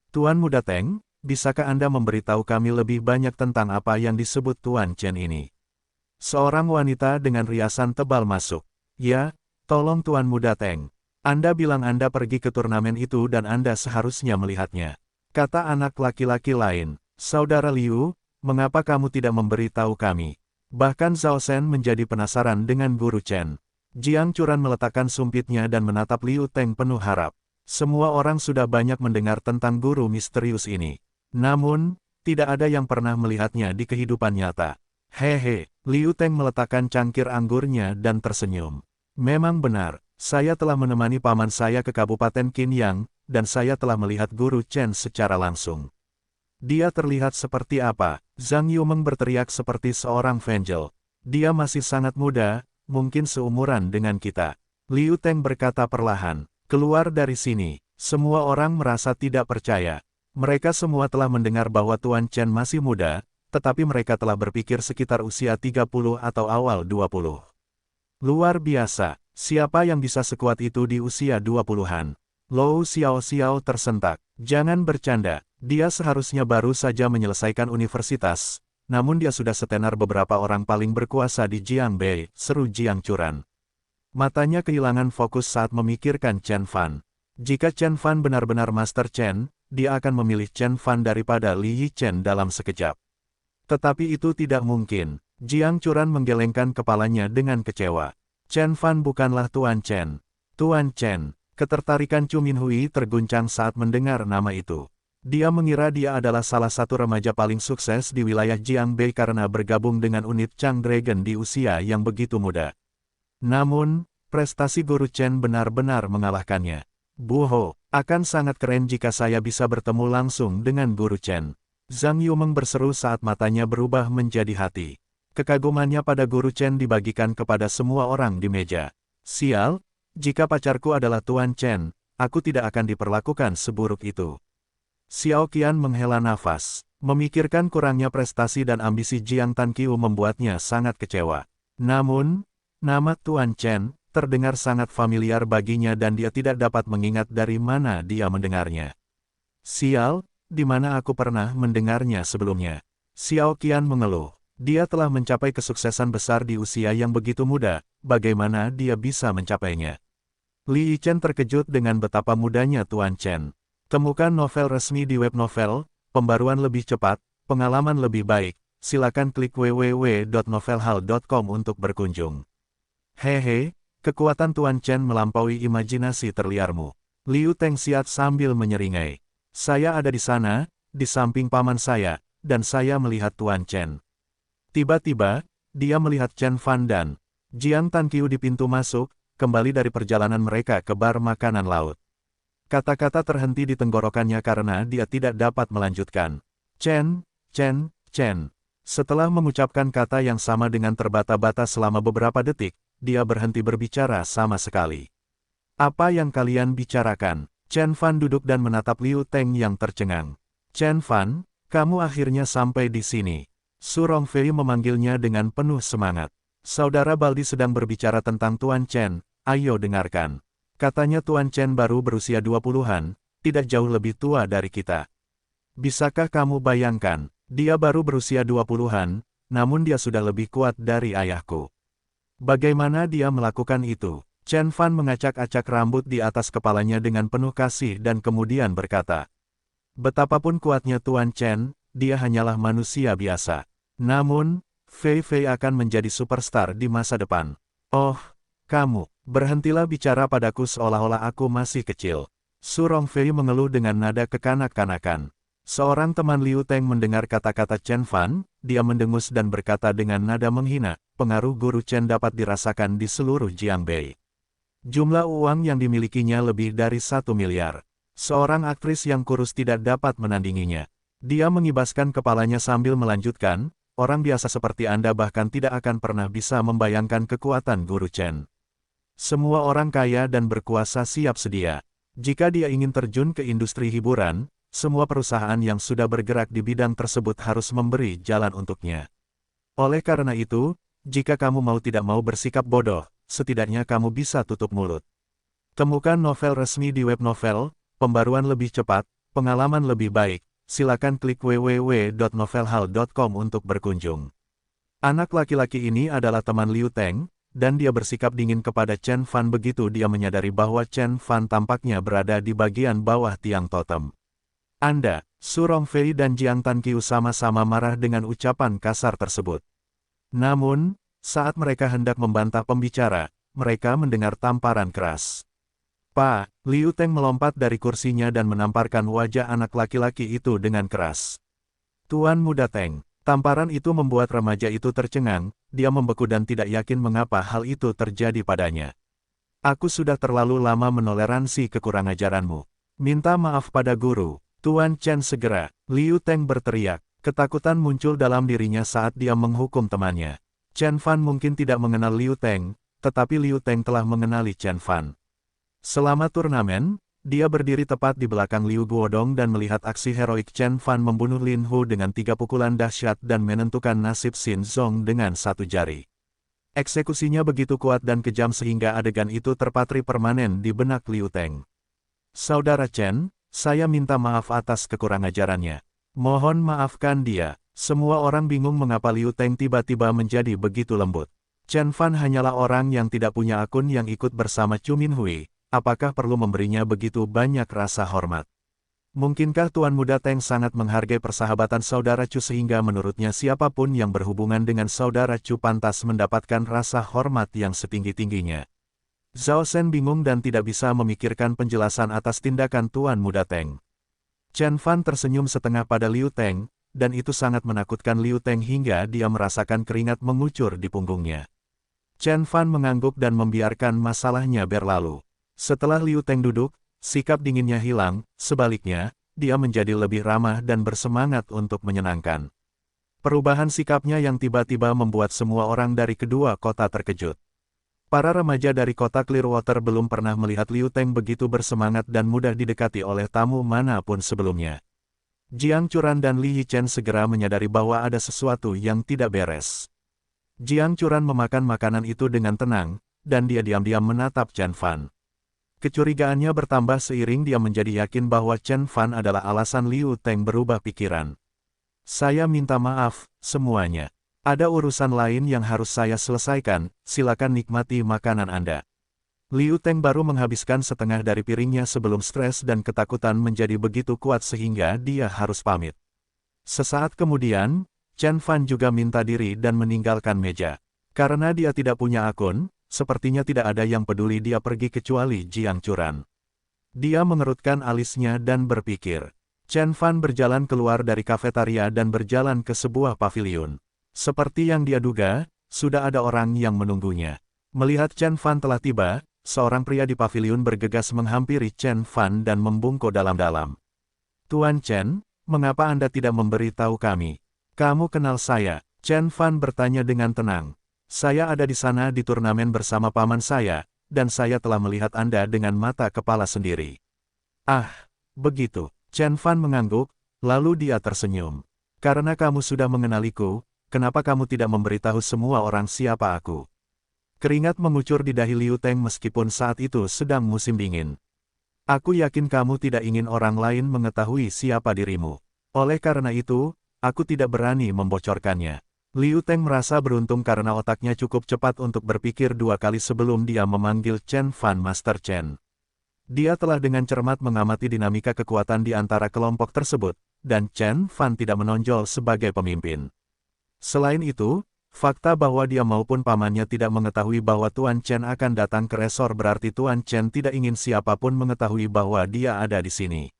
Tuan Muda Teng, bisakah Anda memberitahu kami lebih banyak tentang apa yang disebut Tuan Chen ini? Seorang wanita dengan riasan tebal masuk. Ya, tolong Tuan Muda Teng. Anda bilang Anda pergi ke turnamen itu dan Anda seharusnya melihatnya. Kata anak laki-laki lain, Saudara Liu, mengapa kamu tidak memberitahu kami? Bahkan Zhao Shen menjadi penasaran dengan Guru Chen. Jiang Churan meletakkan sumpitnya dan menatap Liu Teng penuh harap. Semua orang sudah banyak mendengar tentang guru misterius ini. Namun, tidak ada yang pernah melihatnya di kehidupan nyata. Hehe, Liu Teng meletakkan cangkir anggurnya dan tersenyum. Memang benar, saya telah menemani paman saya ke Kabupaten Qinyang, dan saya telah melihat Guru Chen secara langsung. Dia terlihat seperti apa? Zhang Yumeng berteriak seperti seorang Vengel. Dia masih sangat muda, mungkin seumuran dengan kita. Liu Teng berkata perlahan, keluar dari sini. Semua orang merasa tidak percaya. Mereka semua telah mendengar bahwa Tuan Chen masih muda, tetapi mereka telah berpikir sekitar usia 30 atau awal 20. Luar biasa, siapa yang bisa sekuat itu di usia 20-an? Lou Xiao tersentak. Jangan bercanda, dia seharusnya baru saja menyelesaikan universitas, namun dia sudah setenar beberapa orang paling berkuasa di Jiangbei, seru Jiang Churan. Matanya kehilangan fokus saat memikirkan Chen Fan. Jika Chen Fan benar-benar Master Chen, dia akan memilih Chen Fan daripada Li Yichen dalam sekejap. Tetapi itu tidak mungkin. Jiang Churan menggelengkan kepalanya dengan kecewa. Chen Fan bukanlah Tuan Chen. Tuan Chen. Ketertarikan Chu Minhui terguncang saat mendengar nama itu. Dia mengira dia adalah salah satu remaja paling sukses di wilayah Jiangbei karena bergabung dengan unit Chang Dragon di usia yang begitu muda. Namun, prestasi Guru Chen benar-benar mengalahkannya. Buho, akan sangat keren jika saya bisa bertemu langsung dengan Guru Chen. Zhang Yumeng berseru saat matanya berubah menjadi hati. Kekagumannya pada Guru Chen dibagikan kepada semua orang di meja. Sial, jika pacarku adalah Tuan Chen, aku tidak akan diperlakukan seburuk itu. Xiao Qian menghela nafas. Memikirkan kurangnya prestasi dan ambisi Jiang Tanqiu membuatnya sangat kecewa. Namun, nama Tuan Chen terdengar sangat familiar baginya dan dia tidak dapat mengingat dari mana dia mendengarnya. Sial, di mana aku pernah mendengarnya sebelumnya? Xiao Qian mengeluh. Dia telah mencapai kesuksesan besar di usia yang begitu muda, bagaimana dia bisa mencapainya? Li Yichen terkejut dengan betapa mudanya Tuan Chen. Temukan novel resmi di web novel, pembaruan lebih cepat, pengalaman lebih baik, silakan klik www.novelhall.com untuk berkunjung. Hehe, kekuatan Tuan Chen melampaui imajinasi terliarmu. Liu Teng siat sambil menyeringai. Saya ada di sana, di samping paman saya, dan saya melihat Tuan Chen. Tiba-tiba, dia melihat Chen Fan dan Jiang Tanqiu di pintu masuk, kembali dari perjalanan mereka ke bar makanan laut. Kata-kata terhenti di tenggorokannya karena dia tidak dapat melanjutkan. Chen. Setelah mengucapkan kata yang sama dengan terbata-bata selama beberapa detik, dia berhenti berbicara sama sekali. Apa yang kalian bicarakan? Chen Fan duduk dan menatap Liu Teng yang tercengang. Chen Fan, kamu akhirnya sampai di sini. Su Rongfei memanggilnya dengan penuh semangat. Saudara Baldi sedang berbicara tentang Tuan Chen, ayo dengarkan. Katanya Tuan Chen baru berusia 20-an, tidak jauh lebih tua dari kita. Bisakah kamu bayangkan, dia baru berusia 20-an, namun dia sudah lebih kuat dari ayahku. Bagaimana dia melakukan itu? Chen Fan mengacak-acak rambut di atas kepalanya dengan penuh kasih dan kemudian berkata, betapapun kuatnya Tuan Chen, dia hanyalah manusia biasa. Namun, Fei Fei akan menjadi superstar di masa depan. Oh, Kamu, berhentilah bicara padaku seolah-olah aku masih kecil. Su Rongfei mengeluh dengan nada kekanak-kanakan. Seorang teman Liu Teng mendengar kata-kata Chen Fan, dia mendengus dan berkata dengan nada menghina, pengaruh guru Chen dapat dirasakan di seluruh Jiangbei. Jumlah uang yang dimilikinya lebih dari 1 miliar. Seorang aktris yang kurus tidak dapat menandinginya. Dia mengibaskan kepalanya sambil melanjutkan, orang biasa seperti Anda bahkan tidak akan pernah bisa membayangkan kekuatan guru Chen. Semua orang kaya dan berkuasa siap sedia. Jika dia ingin terjun ke industri hiburan, semua perusahaan yang sudah bergerak di bidang tersebut harus memberi jalan untuknya. Oleh karena itu, jika kamu mau tidak mau bersikap bodoh, setidaknya kamu bisa tutup mulut. Temukan novel resmi di web novel, pembaruan lebih cepat, pengalaman lebih baik, silakan klik www.novelhall.com untuk berkunjung. Anak laki-laki ini adalah teman Liu Teng, dan dia bersikap dingin kepada Chen Fan begitu dia menyadari bahwa Chen Fan tampaknya berada di bagian bawah tiang totem. Anda, Su Rongfei dan Jiang Tanqiu sama-sama marah dengan ucapan kasar tersebut. Namun, saat mereka hendak membantah pembicara, mereka mendengar tamparan keras. Pak, Liu Teng melompat dari kursinya dan menamparkan wajah anak laki-laki itu dengan keras. Tuan Muda Teng. Tamparan itu membuat remaja itu tercengang, dia membeku dan tidak yakin mengapa hal itu terjadi padanya. Aku sudah terlalu lama menoleransi kekurang ajaranmu. Minta maaf pada guru. Tuan Chen segera. Liu Teng berteriak. Ketakutan muncul dalam dirinya saat dia menghukum temannya. Chen Fan mungkin tidak mengenal Liu Teng, tetapi Liu Teng telah mengenali Chen Fan. Selama turnamen, dia berdiri tepat di belakang Liu Guodong dan melihat aksi heroik Chen Fan membunuh Lin Hu dengan 3 pukulan dahsyat dan menentukan nasib Xin Zong dengan 1 jari. Eksekusinya begitu kuat dan kejam sehingga adegan itu terpatri permanen di benak Liu Teng. Saudara Chen, saya minta maaf atas kekurangajarannya. Mohon maafkan dia. Semua orang bingung mengapa Liu Teng tiba-tiba menjadi begitu lembut. Chen Fan hanyalah orang yang tidak punya akun yang ikut bersama Chu Minhui. Apakah perlu memberinya begitu banyak rasa hormat? Mungkinkah Tuan Muda Teng sangat menghargai persahabatan Saudara Chu sehingga menurutnya siapapun yang berhubungan dengan Saudara Chu pantas mendapatkan rasa hormat yang setinggi-tingginya? Zhao Shen bingung dan tidak bisa memikirkan penjelasan atas tindakan Tuan Muda Teng. Chen Fan tersenyum setengah pada Liu Teng, dan itu sangat menakutkan Liu Teng hingga dia merasakan keringat mengucur di punggungnya. Chen Fan mengangguk dan membiarkan masalahnya berlalu. Setelah Liu Teng duduk, sikap dinginnya hilang, sebaliknya, dia menjadi lebih ramah dan bersemangat untuk menyenangkan. Perubahan sikapnya yang tiba-tiba membuat semua orang dari kedua kota terkejut. Para remaja dari kota Clearwater belum pernah melihat Liu Teng begitu bersemangat dan mudah didekati oleh tamu manapun sebelumnya. Jiang Churan dan Li Yichen segera menyadari bahwa ada sesuatu yang tidak beres. Jiang Churan memakan makanan itu dengan tenang, dan dia diam-diam menatap Chen Fan. Kecurigaannya bertambah seiring dia menjadi yakin bahwa Chen Fan adalah alasan Liu Teng berubah pikiran. Saya minta maaf, semuanya. Ada urusan lain yang harus saya selesaikan, silakan nikmati makanan Anda. Liu Teng baru menghabiskan setengah dari piringnya sebelum stres dan ketakutan menjadi begitu kuat sehingga dia harus pamit. Sesaat kemudian, Chen Fan juga minta diri dan meninggalkan meja. Karena dia tidak punya akun, sepertinya tidak ada yang peduli dia pergi kecuali Jiang Churan. Dia mengerutkan alisnya dan berpikir. Chen Fan berjalan keluar dari kafetaria dan berjalan ke sebuah paviliun. Seperti yang dia duga, sudah ada orang yang menunggunya. Melihat Chen Fan telah tiba, seorang pria di paviliun bergegas menghampiri Chen Fan dan membungkuk dalam-dalam. Tuan Chen, mengapa Anda tidak memberitahu kami? Kamu kenal saya? Chen Fan bertanya dengan tenang. Saya ada di sana di turnamen bersama paman saya, dan saya telah melihat Anda dengan mata kepala sendiri. Ah, begitu. Chen Fan mengangguk, lalu dia tersenyum. Karena kamu sudah mengenaliku, kenapa kamu tidak memberitahu semua orang siapa aku? Keringat mengucur di dahi Liu Teng meskipun saat itu sedang musim dingin. Aku yakin kamu tidak ingin orang lain mengetahui siapa dirimu. Oleh karena itu, aku tidak berani membocorkannya. Liu Teng merasa beruntung karena otaknya cukup cepat untuk berpikir 2 kali sebelum dia memanggil Chen Fan Master Chen. Dia telah dengan cermat mengamati dinamika kekuatan di antara kelompok tersebut, dan Chen Fan tidak menonjol sebagai pemimpin. Selain itu, Fakta bahwa dia maupun pamannya tidak mengetahui bahwa Tuan Chen akan datang ke resor berarti Tuan Chen tidak ingin siapapun mengetahui bahwa dia ada di sini.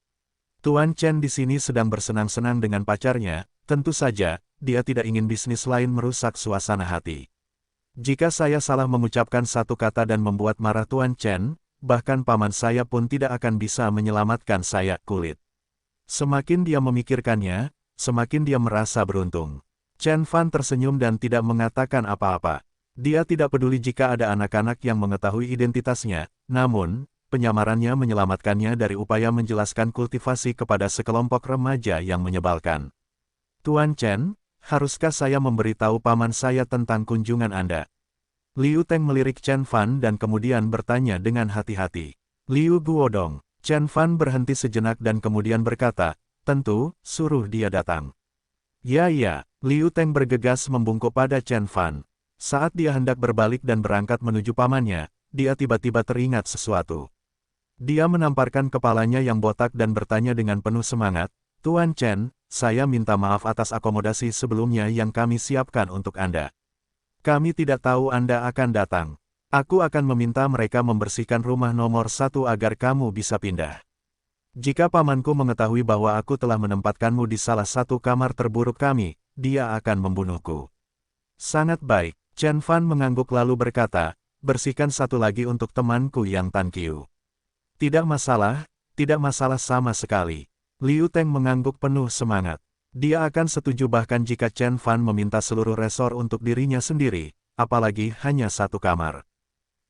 Tuan Chen di sini sedang bersenang-senang dengan pacarnya, tentu saja, dia tidak ingin bisnis lain merusak suasana hati. Jika saya salah mengucapkan satu kata dan membuat marah Tuan Chen, bahkan paman saya pun tidak akan bisa menyelamatkan saya, kulit. Semakin dia memikirkannya, semakin dia merasa beruntung. Chen Fan tersenyum dan tidak mengatakan apa-apa. Dia tidak peduli jika ada anak-anak yang mengetahui identitasnya, namun, penyamarannya menyelamatkannya dari upaya menjelaskan kultivasi kepada sekelompok remaja yang menyebalkan. Tuan Chen, haruskah saya memberitahu paman saya tentang kunjungan Anda? Liu Teng melirik Chen Fan dan kemudian bertanya dengan hati-hati. Liu Guodong. Chen Fan berhenti sejenak dan kemudian berkata, tentu, suruh dia datang. Ya, Liu Teng bergegas membungkuk pada Chen Fan. Saat dia hendak berbalik dan berangkat menuju pamannya, dia tiba-tiba teringat sesuatu. Dia menamparkan kepalanya yang botak dan bertanya dengan penuh semangat, Tuan Chen, saya minta maaf atas akomodasi sebelumnya yang kami siapkan untuk Anda. Kami tidak tahu Anda akan datang. Aku akan meminta mereka membersihkan rumah nomor 1 agar kamu bisa pindah. Jika pamanku mengetahui bahwa aku telah menempatkanmu di salah satu kamar terburuk kami, dia akan membunuhku. Sangat baik, Chen Fan mengangguk lalu berkata, bersihkan satu lagi untuk temanku yang Tan Qiu. Tidak masalah sama sekali. Liu Teng mengangguk penuh semangat. Dia akan setuju bahkan jika Chen Fan meminta seluruh resor untuk dirinya sendiri, apalagi hanya satu kamar.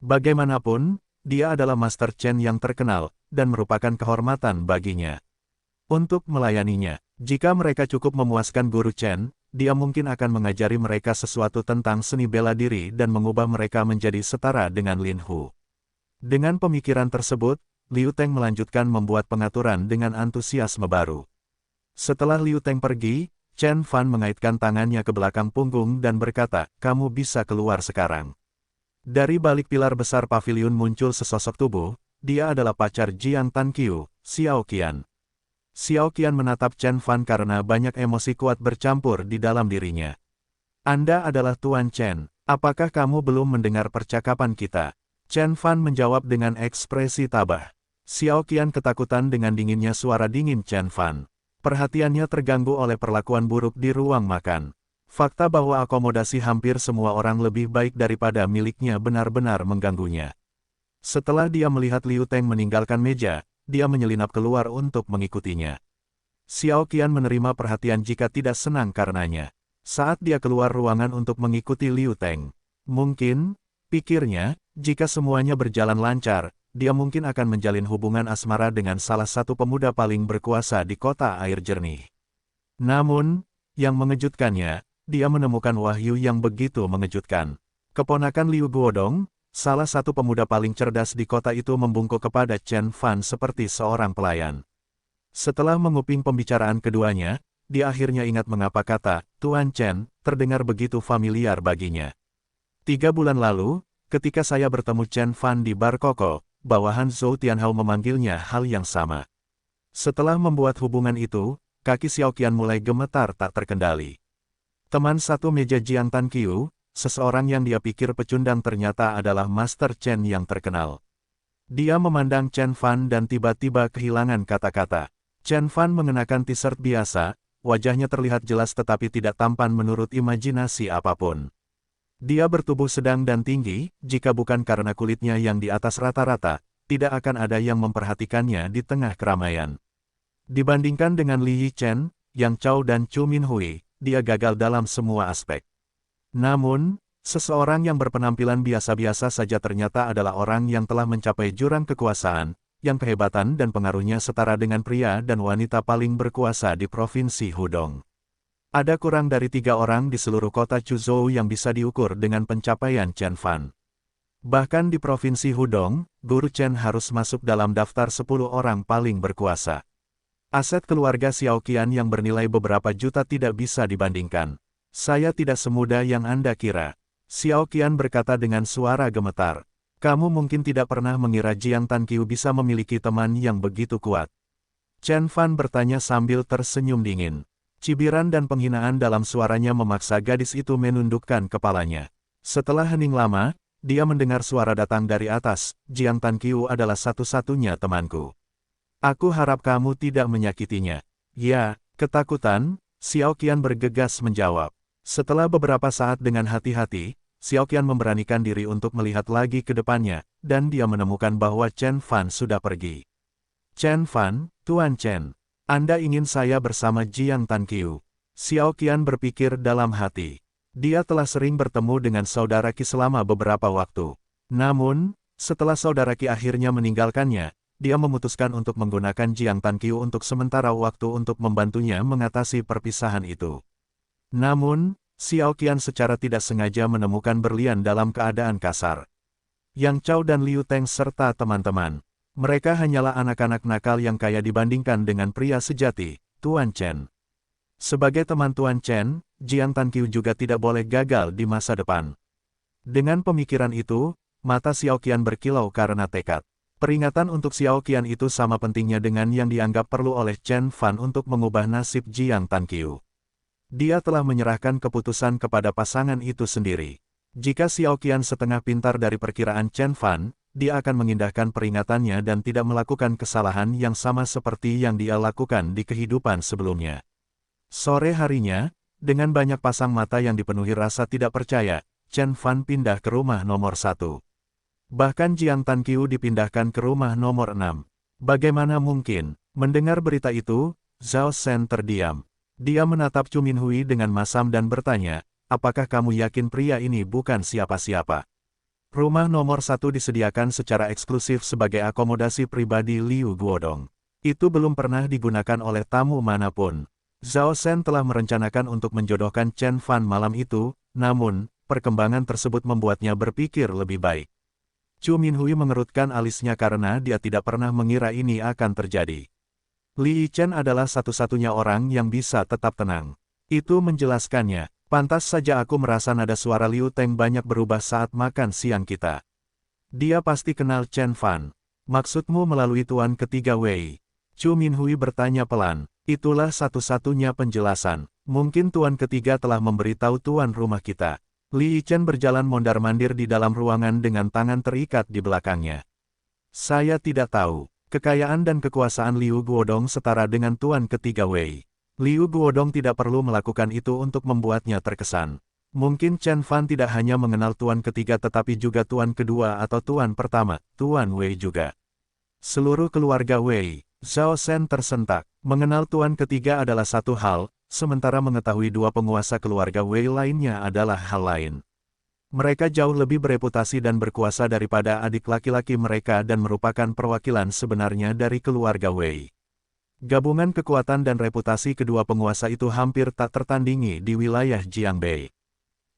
Bagaimanapun, dia adalah Master Chen yang terkenal, dan merupakan kehormatan baginya. Untuk melayaninya, jika mereka cukup memuaskan Guru Chen, dia mungkin akan mengajari mereka sesuatu tentang seni bela diri dan mengubah mereka menjadi setara dengan Lin Hu. Dengan pemikiran tersebut, Liu Teng melanjutkan membuat pengaturan dengan antusiasme baru. Setelah Liu Teng pergi, Chen Fan mengaitkan tangannya ke belakang punggung dan berkata, kamu bisa keluar sekarang. Dari balik pilar besar paviliun muncul sesosok tubuh, dia adalah pacar Jiang Tan Qiu, Xiao Qian. Xiao Qian menatap Chen Fan karena banyak emosi kuat bercampur di dalam dirinya. Anda adalah Tuan Chen, apakah kamu belum mendengar percakapan kita? Chen Fan menjawab dengan ekspresi tabah. Xiao Qian ketakutan dengan dinginnya suara dingin Chen Fan. Perhatiannya terganggu oleh perlakuan buruk di ruang makan. Fakta bahwa akomodasi hampir semua orang lebih baik daripada miliknya benar-benar mengganggunya. Setelah dia melihat Liu Teng meninggalkan meja, dia menyelinap keluar untuk mengikutinya. Xiao Qian menerima perhatian jika tidak senang karenanya. Saat dia keluar ruangan untuk mengikuti Liu Teng, mungkin, pikirnya, jika semuanya berjalan lancar, dia mungkin akan menjalin hubungan asmara dengan salah satu pemuda paling berkuasa di kota air jernih. Namun, yang mengejutkannya, dia menemukan wahyu yang begitu mengejutkan. Keponakan Liu Guodong, salah satu pemuda paling cerdas di kota itu membungkuk kepada Chen Fan seperti seorang pelayan. Setelah menguping pembicaraan keduanya, dia akhirnya ingat mengapa kata, Tuan Chen, terdengar begitu familiar baginya. 3 bulan lalu, ketika saya bertemu Chen Fan di bar Koko, bawahan Zhou Tianhao memanggilnya hal yang sama. Setelah membuat hubungan itu, kaki Xiao Qian mulai gemetar tak terkendali. Teman satu meja Jiang Tan Qiu, seseorang yang dia pikir pecundang ternyata adalah Master Chen yang terkenal. Dia memandang Chen Fan dan tiba-tiba kehilangan kata-kata. Chen Fan mengenakan t-shirt biasa, wajahnya terlihat jelas tetapi tidak tampan menurut imajinasi apapun. Dia bertubuh sedang dan tinggi, jika bukan karena kulitnya yang di atas rata-rata, tidak akan ada yang memperhatikannya di tengah keramaian. Dibandingkan dengan Li Yichen, Yang Chao dan Chu Minhui, dia gagal dalam semua aspek. Namun, seseorang yang berpenampilan biasa-biasa saja ternyata adalah orang yang telah mencapai jurang kekuasaan, yang kehebatan dan pengaruhnya setara dengan pria dan wanita paling berkuasa di Provinsi Hudong. Ada kurang dari 3 orang di seluruh kota Chuzhou yang bisa diukur dengan pencapaian Chen Fan. Bahkan di Provinsi Hudong, Guru Chen harus masuk dalam daftar 10 orang paling berkuasa. Aset keluarga Xiao Qian yang bernilai beberapa juta tidak bisa dibandingkan. Saya tidak semudah yang Anda kira. Xiao Qian berkata dengan suara gemetar. Kamu mungkin tidak pernah mengira Jiang Tan Qiu bisa memiliki teman yang begitu kuat. Chen Fan bertanya sambil tersenyum dingin. Cibiran dan penghinaan dalam suaranya memaksa gadis itu menundukkan kepalanya. Setelah hening lama, dia mendengar suara datang dari atas, Jiang Tanqiu adalah satu-satunya temanku. Aku harap kamu tidak menyakitinya. Ya, ketakutan, Xiao Qian bergegas menjawab. Setelah beberapa saat dengan hati-hati, Xiao Qian memberanikan diri untuk melihat lagi ke depannya, dan dia menemukan bahwa Chen Fan sudah pergi. Chen Fan, Tuan Chen. Anda ingin saya bersama Jiang Tanqiu? Xiao Qian berpikir dalam hati. Dia telah sering bertemu dengan saudara Qi selama beberapa waktu. Namun, setelah saudara Qi akhirnya meninggalkannya, dia memutuskan untuk menggunakan Jiang Tanqiu untuk sementara waktu untuk membantunya mengatasi perpisahan itu. Namun, Xiao Qian secara tidak sengaja menemukan berlian dalam keadaan kasar. Yang Chao dan Liu Teng serta teman-teman. Mereka hanyalah anak-anak nakal yang kaya dibandingkan dengan pria sejati, Tuan Chen. Sebagai teman Tuan Chen, Jiang Tanqiu juga tidak boleh gagal di masa depan. Dengan pemikiran itu, mata Xiao Qian berkilau karena tekad. Peringatan untuk Xiao Qian itu sama pentingnya dengan yang dianggap perlu oleh Chen Fan untuk mengubah nasib Jiang Tanqiu. Dia telah menyerahkan keputusan kepada pasangan itu sendiri. Jika Xiao Qian setengah pintar dari perkiraan Chen Fan, dia akan mengindahkan peringatannya dan tidak melakukan kesalahan yang sama seperti yang dia lakukan di kehidupan sebelumnya. Sore harinya, dengan banyak pasang mata yang dipenuhi rasa tidak percaya, Chen Fan pindah ke rumah nomor 1. Bahkan Jiang Tanqiu dipindahkan ke rumah nomor 6. Bagaimana mungkin? Mendengar berita itu, Zhao Shen terdiam. Dia menatap Chu Minhui dengan masam dan bertanya, apakah kamu yakin pria ini bukan siapa-siapa? Rumah nomor 1 disediakan secara eksklusif sebagai akomodasi pribadi Liu Guodong. Itu belum pernah digunakan oleh tamu manapun. Zhao Shen telah merencanakan untuk menjodohkan Chen Fan malam itu, namun, perkembangan tersebut membuatnya berpikir lebih baik. Chu Minhui mengerutkan alisnya karena dia tidak pernah mengira ini akan terjadi. Li Yichen adalah satu-satunya orang yang bisa tetap tenang. Itu menjelaskannya, pantas saja aku merasa nada suara Liu Teng banyak berubah saat makan siang kita. Dia pasti kenal Chen Fan. Maksudmu melalui Tuan ketiga Wei? Chu Minhui bertanya pelan. Itulah satu-satunya penjelasan. Mungkin Tuan ketiga telah memberitahu tuan rumah kita. Li Yichen berjalan mondar-mandir di dalam ruangan dengan tangan terikat di belakangnya. Saya tidak tahu. Kekayaan dan kekuasaan Liu Guodong setara dengan Tuan ketiga Wei. Liu Guodong tidak perlu melakukan itu untuk membuatnya terkesan. Mungkin Chen Fan tidak hanya mengenal Tuan ketiga tetapi juga Tuan kedua atau Tuan pertama, Tuan Wei juga. Seluruh keluarga Wei, Zhao Shen tersentak. Mengenal Tuan ketiga adalah satu hal, sementara mengetahui dua penguasa keluarga Wei lainnya adalah hal lain. Mereka jauh lebih bereputasi dan berkuasa daripada adik laki-laki mereka dan merupakan perwakilan sebenarnya dari keluarga Wei. Gabungan kekuatan dan reputasi kedua penguasa itu hampir tak tertandingi di wilayah Jiangbei.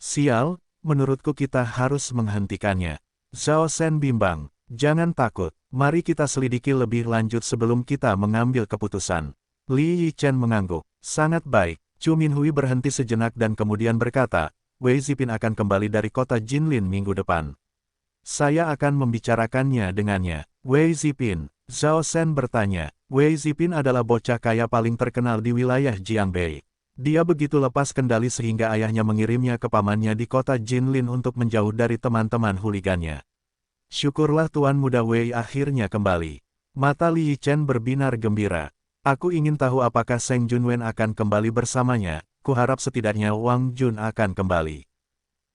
Sial, menurutku kita harus menghentikannya. Zhao Shen bimbang. Jangan takut, mari kita selidiki lebih lanjut sebelum kita mengambil keputusan. Li Yichen mengangguk. Sangat baik. Chu Minhui berhenti sejenak dan kemudian berkata, Wei Zipin akan kembali dari kota Jinlin minggu depan. Saya akan membicarakannya dengannya. Wei Zipin, Zhao Shen bertanya. Wei Zipin adalah bocah kaya paling terkenal di wilayah Jiangbei. Dia begitu lepas kendali sehingga ayahnya mengirimnya ke pamannya di kota Jinlin untuk menjauh dari teman-teman huligannya. Syukurlah Tuan Muda Wei akhirnya kembali. Mata Li Yichen berbinar gembira. Aku ingin tahu apakah Seng Junwen akan kembali bersamanya. Kuharap setidaknya Wang Jun akan kembali.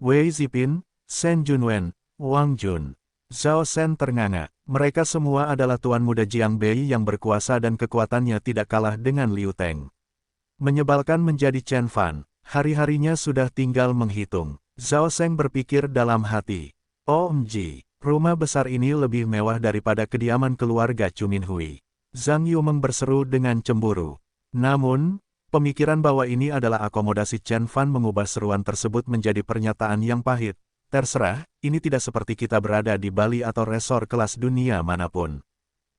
Wei Zipin, Shen Junwen, Wang Jun. Zhao Shen ternganga. Mereka semua adalah Tuan Muda Jiangbei yang berkuasa dan kekuatannya tidak kalah dengan Liu Teng. Menyebalkan menjadi Chen Fan. Hari-harinya sudah tinggal menghitung. Zhao Shen berpikir dalam hati. OMG, rumah besar ini lebih mewah daripada kediaman keluarga Chu Minhui. Zhang Yumeng berseru dengan cemburu. Namun, pemikiran bahwa ini adalah akomodasi Chen Fan mengubah seruan tersebut menjadi pernyataan yang pahit. Terserah, ini tidak seperti kita berada di Bali atau resor kelas dunia manapun.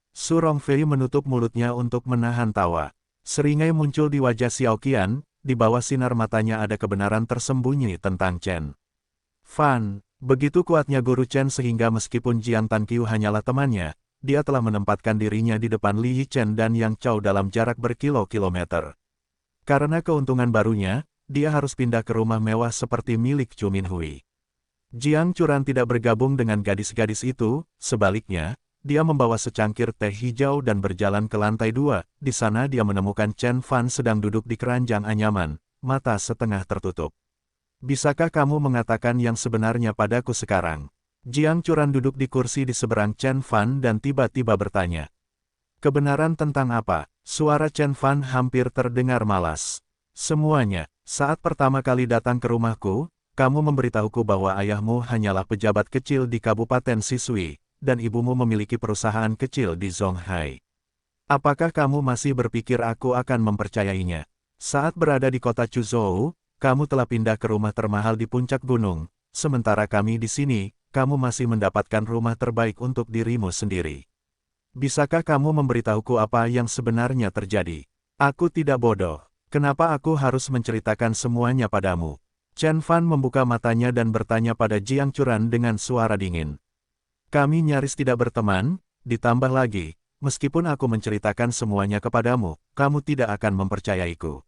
Su Rongfei menutup mulutnya untuk menahan tawa. Seringai muncul di wajah Xiao Qian, di bawah sinar matanya ada kebenaran tersembunyi tentang Chen Fan. Begitu kuatnya guru Chen sehingga meskipun Jiang Tanqiu hanyalah temannya, dia telah menempatkan dirinya di depan Li Yichen dan Yang Chao dalam jarak berkilo-kilometer. Karena keuntungan barunya, dia harus pindah ke rumah mewah seperti milik Chu Minhui. Jiang Churan tidak bergabung dengan gadis-gadis itu, sebaliknya, dia membawa secangkir teh hijau dan berjalan ke lantai 2. Di sana dia menemukan Chen Fan sedang duduk di keranjang anyaman, mata setengah tertutup. Bisakah kamu mengatakan yang sebenarnya padaku sekarang? Jiang Churan duduk di kursi di seberang Chen Fan dan tiba-tiba bertanya. Kebenaran tentang apa? Suara Chen Fan hampir terdengar malas. Semuanya, saat pertama kali datang ke rumahku, kamu memberitahuku bahwa ayahmu hanyalah pejabat kecil di Kabupaten Sisui, dan ibumu memiliki perusahaan kecil di Zonghai. Apakah kamu masih berpikir aku akan mempercayainya? Saat berada di kota Chuzhou, kamu telah pindah ke rumah termahal di puncak gunung, sementara kami di sini, kamu masih mendapatkan rumah terbaik untuk dirimu sendiri. Bisakah kamu memberitahuku apa yang sebenarnya terjadi? Aku tidak bodoh. Kenapa aku harus menceritakan semuanya padamu? Chen Fan membuka matanya dan bertanya pada Jiang Churan dengan suara dingin. Kami nyaris tidak berteman, ditambah lagi, meskipun aku menceritakan semuanya kepadamu, kamu tidak akan mempercayaiku.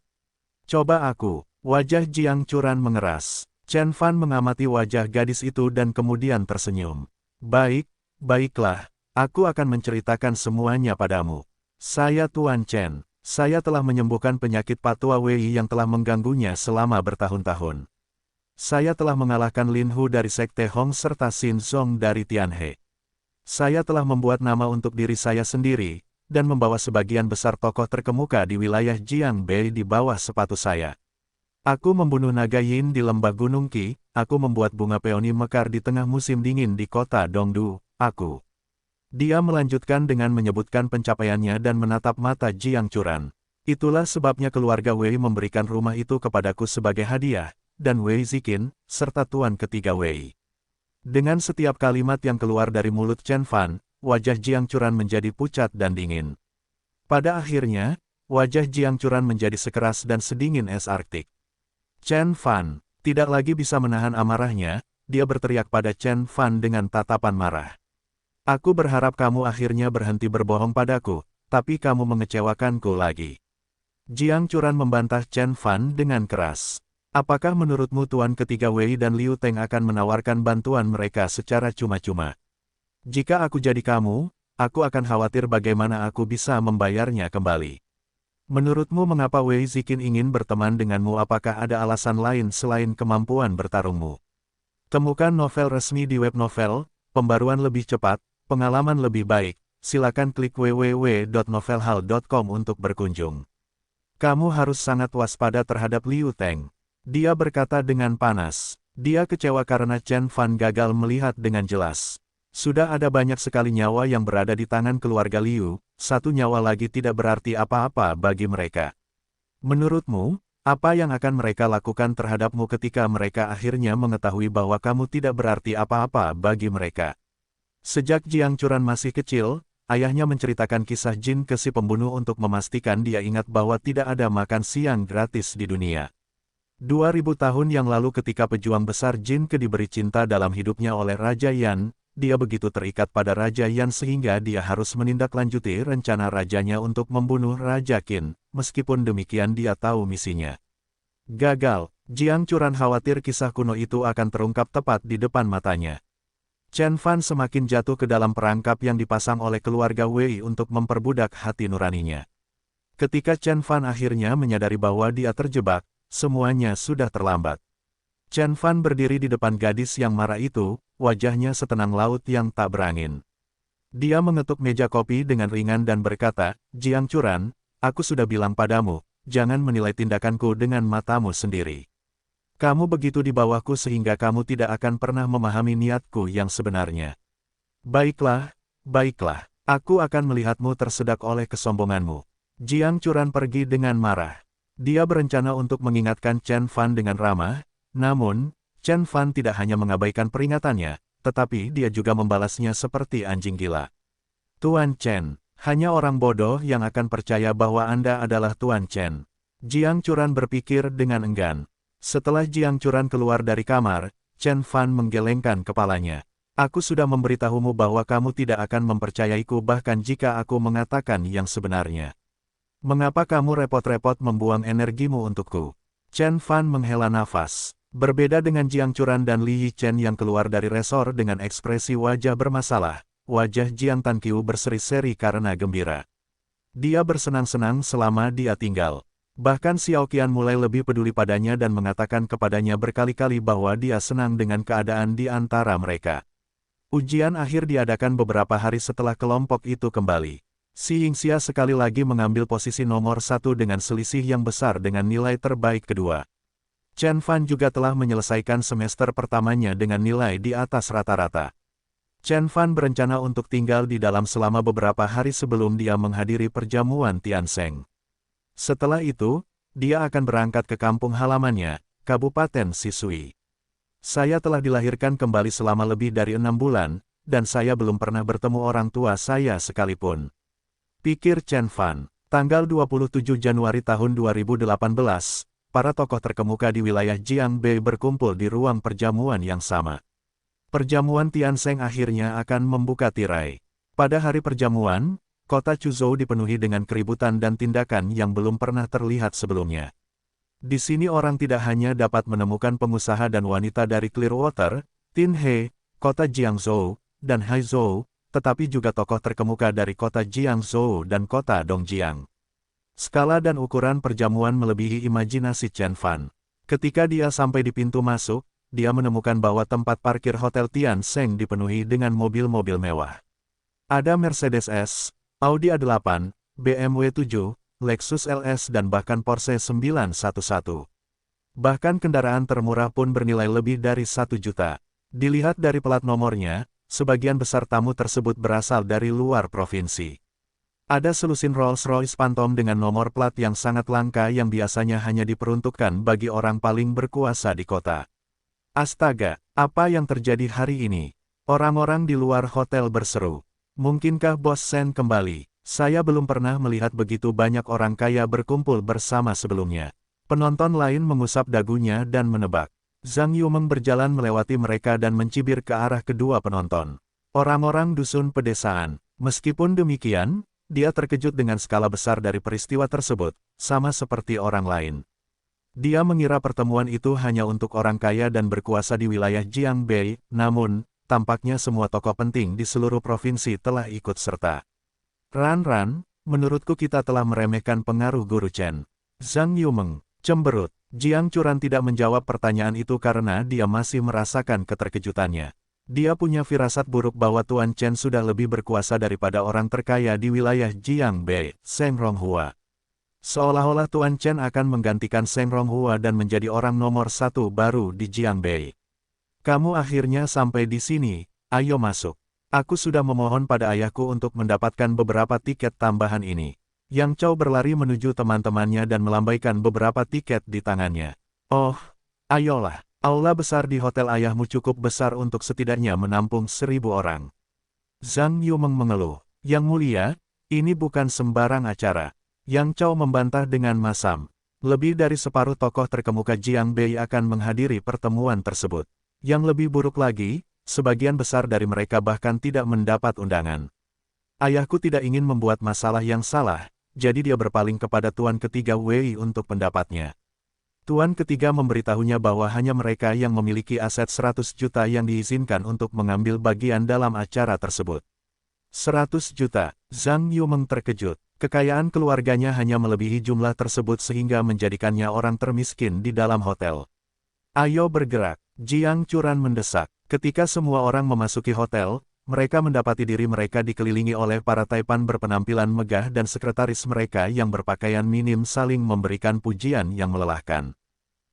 Coba aku. Wajah Jiang Churan mengeras. Chen Fan mengamati wajah gadis itu dan kemudian tersenyum. Baiklah, aku akan menceritakan semuanya padamu. Saya Tuan Chen. Saya telah menyembuhkan penyakit Patua Wei yang telah mengganggunya selama bertahun-tahun. Saya telah mengalahkan Lin Hu dari Sekte Hong serta Xin Zong dari Tianhe. Saya telah membuat nama untuk diri saya sendiri, dan membawa sebagian besar tokoh terkemuka di wilayah Jiangbei di bawah sepatu saya. Aku membunuh naga Yin di lembah Gunung Qi, aku membuat bunga peoni mekar di tengah musim dingin di kota Dongdu, aku. Dia melanjutkan dengan menyebutkan pencapaiannya dan menatap mata Jiang Churan. Itulah sebabnya keluarga Wei memberikan rumah itu kepadaku sebagai hadiah, dan Wei Ziqin, serta tuan ketiga Wei. Dengan setiap kalimat yang keluar dari mulut Chen Fan, wajah Jiang Churan menjadi pucat dan dingin. Pada akhirnya, wajah Jiang Churan menjadi sekeras dan sedingin es Arktik. Chen Fan tidak lagi bisa menahan amarahnya, dia berteriak pada Chen Fan dengan tatapan marah. Aku berharap kamu akhirnya berhenti berbohong padaku, tapi kamu mengecewakanku lagi. Jiang Churan membantah Chen Fan dengan keras. Apakah menurutmu Tuan ketiga Wei dan Liu Teng akan menawarkan bantuan mereka secara cuma-cuma? Jika aku jadi kamu, aku akan khawatir bagaimana aku bisa membayarnya kembali. Menurutmu mengapa Wei Ziqin ingin berteman denganmu? Apakah ada alasan lain selain kemampuan bertarungmu? Temukan novel resmi di web novel, pembaruan lebih cepat, pengalaman lebih baik, silakan klik www.novelhal.com untuk berkunjung. Kamu harus sangat waspada terhadap Liu Teng. Dia berkata dengan panas. Dia kecewa karena Chen Fan gagal melihat dengan jelas. Sudah ada banyak sekali nyawa yang berada di tangan keluarga Liu, satu nyawa lagi tidak berarti apa-apa bagi mereka. Menurutmu, apa yang akan mereka lakukan terhadapmu ketika mereka akhirnya mengetahui bahwa kamu tidak berarti apa-apa bagi mereka? Sejak Jiang Churan masih kecil, ayahnya menceritakan kisah jin ke si pembunuh untuk memastikan dia ingat bahwa tidak ada makan siang gratis di dunia. 2000 tahun yang lalu ketika pejuang besar Jin Ke diberi cinta dalam hidupnya oleh Raja Yan, dia begitu terikat pada Raja Yan sehingga dia harus menindaklanjuti rencana rajanya untuk membunuh Raja Qin, meskipun demikian dia tahu misinya gagal. Jiang Churan khawatir kisah kuno itu akan terungkap tepat di depan matanya. Chen Fan semakin jatuh ke dalam perangkap yang dipasang oleh keluarga Wei untuk memperbudak hati nuraninya. Ketika Chen Fan akhirnya menyadari bahwa dia terjebak, semuanya sudah terlambat. Chen Fan berdiri di depan gadis yang marah itu, wajahnya setenang laut yang tak berangin. Dia mengetuk meja kopi dengan ringan dan berkata, Jiang Churan, aku sudah bilang padamu, jangan menilai tindakanku dengan matamu sendiri. Kamu begitu di bawahku sehingga kamu tidak akan pernah memahami niatku yang sebenarnya. Baiklah, aku akan melihatmu tersedak oleh kesombonganmu. Jiang Churan pergi dengan marah. Dia berencana untuk mengingatkan Chen Fan dengan ramah, namun, Chen Fan tidak hanya mengabaikan peringatannya, tetapi dia juga membalasnya seperti anjing gila. Tuan Chen, hanya orang bodoh yang akan percaya bahwa Anda adalah Tuan Chen. Jiang Churan berpikir dengan enggan. Setelah Jiang Churan keluar dari kamar, Chen Fan menggelengkan kepalanya. Aku sudah memberitahumu bahwa kamu tidak akan mempercayaiku bahkan jika aku mengatakan yang sebenarnya. Mengapa kamu repot-repot membuang energimu untukku? Chen Fan menghela nafas. Berbeda dengan Jiang Churan dan Li Yichen yang keluar dari resor dengan ekspresi wajah bermasalah, wajah Jiang Tanqiu berseri-seri karena gembira. Dia bersenang-senang selama dia tinggal. Bahkan Xiao Qian mulai lebih peduli padanya dan mengatakan kepadanya berkali-kali bahwa dia senang dengan keadaan di antara mereka. Ujian akhir diadakan beberapa hari setelah kelompok itu kembali. Xi Yingxia sekali lagi mengambil posisi nomor 1 dengan selisih yang besar dengan nilai terbaik kedua. Chen Fan juga telah menyelesaikan semester pertamanya dengan nilai di atas rata-rata. Chen Fan berencana untuk tinggal di dalam selama beberapa hari sebelum dia menghadiri perjamuan Tiansheng. Setelah itu, dia akan berangkat ke kampung halamannya, Kabupaten Sisui. Saya telah dilahirkan kembali selama lebih dari 6 bulan, dan saya belum pernah bertemu orang tua saya sekalipun. Pikir Chen Fan. Tanggal 27 Januari tahun 2018, para tokoh terkemuka di wilayah Jiangbei berkumpul di ruang perjamuan yang sama. Perjamuan Tiansheng akhirnya akan membuka tirai. Pada hari perjamuan, kota Chuzhou dipenuhi dengan keributan dan tindakan yang belum pernah terlihat sebelumnya. Di sini orang tidak hanya dapat menemukan pengusaha dan wanita dari Clearwater, Tinhe, kota Jiangzhou, dan Haizhou, tetapi juga tokoh terkemuka dari kota Jiangzhou dan kota Dongjiang. Skala dan ukuran perjamuan melebihi imajinasi Chen Fan. Ketika dia sampai di pintu masuk, dia menemukan bahwa tempat parkir Hotel Tiansheng dipenuhi dengan mobil-mobil mewah. Ada Mercedes S, Audi A8, BMW 7, Lexus LS dan bahkan Porsche 911. Bahkan kendaraan termurah pun bernilai lebih dari 1 juta. Dilihat dari plat nomornya, sebagian besar tamu tersebut berasal dari luar provinsi. Ada selusin Rolls-Royce Phantom dengan nomor plat yang sangat langka yang biasanya hanya diperuntukkan bagi orang paling berkuasa di kota. Astaga, apa yang terjadi hari ini? Orang-orang di luar hotel berseru. Mungkinkah Bos Shen kembali? Saya belum pernah melihat begitu banyak orang kaya berkumpul bersama sebelumnya. Penonton lain mengusap dagunya dan menebak. Zhang Yumeng berjalan melewati mereka dan mencibir ke arah kedua penonton. Orang-orang dusun pedesaan. Meskipun demikian, dia terkejut dengan skala besar dari peristiwa tersebut, sama seperti orang lain. Dia mengira pertemuan itu hanya untuk orang kaya dan berkuasa di wilayah Jiangbei, namun, tampaknya semua tokoh penting di seluruh provinsi telah ikut serta. Ran, menurutku kita telah meremehkan pengaruh Guru Chen. Zhang Yumeng cemberut. Jiang Churan tidak menjawab pertanyaan itu karena dia masih merasakan keterkejutannya. Dia punya firasat buruk bahwa Tuan Chen sudah lebih berkuasa daripada orang terkaya di wilayah Jiangbei, Seng Ronghua. Seolah-olah Tuan Chen akan menggantikan Seng Ronghua dan menjadi orang nomor 1 baru di Jiangbei. Kamu akhirnya sampai di sini, ayo masuk. Aku sudah memohon pada ayahku untuk mendapatkan beberapa tiket tambahan ini. Yang Chow berlari menuju teman-temannya dan melambaikan beberapa tiket di tangannya. Oh, ayolah, aula besar di hotel ayahmu cukup besar untuk setidaknya menampung 1000 orang. Zhang Yumeng mengeluh. Yang mulia, ini bukan sembarang acara. Yang Chow membantah dengan masam. Lebih dari separuh tokoh terkemuka Jiangbei akan menghadiri pertemuan tersebut. Yang lebih buruk lagi, sebagian besar dari mereka bahkan tidak mendapat undangan. Ayahku tidak ingin membuat masalah yang salah. Jadi dia berpaling kepada Tuan Ketiga Wei untuk pendapatnya. Tuan Ketiga memberitahunya bahwa hanya mereka yang memiliki aset 100 juta yang diizinkan untuk mengambil bagian dalam acara tersebut. 100 juta, Zhang Yumeng terkejut. Kekayaan keluarganya hanya melebihi jumlah tersebut sehingga menjadikannya orang termiskin di dalam hotel. Ayo bergerak, Jiang Churan mendesak. Ketika semua orang memasuki hotel, mereka mendapati diri mereka dikelilingi oleh para taipan berpenampilan megah dan sekretaris mereka yang berpakaian minim saling memberikan pujian yang melelahkan.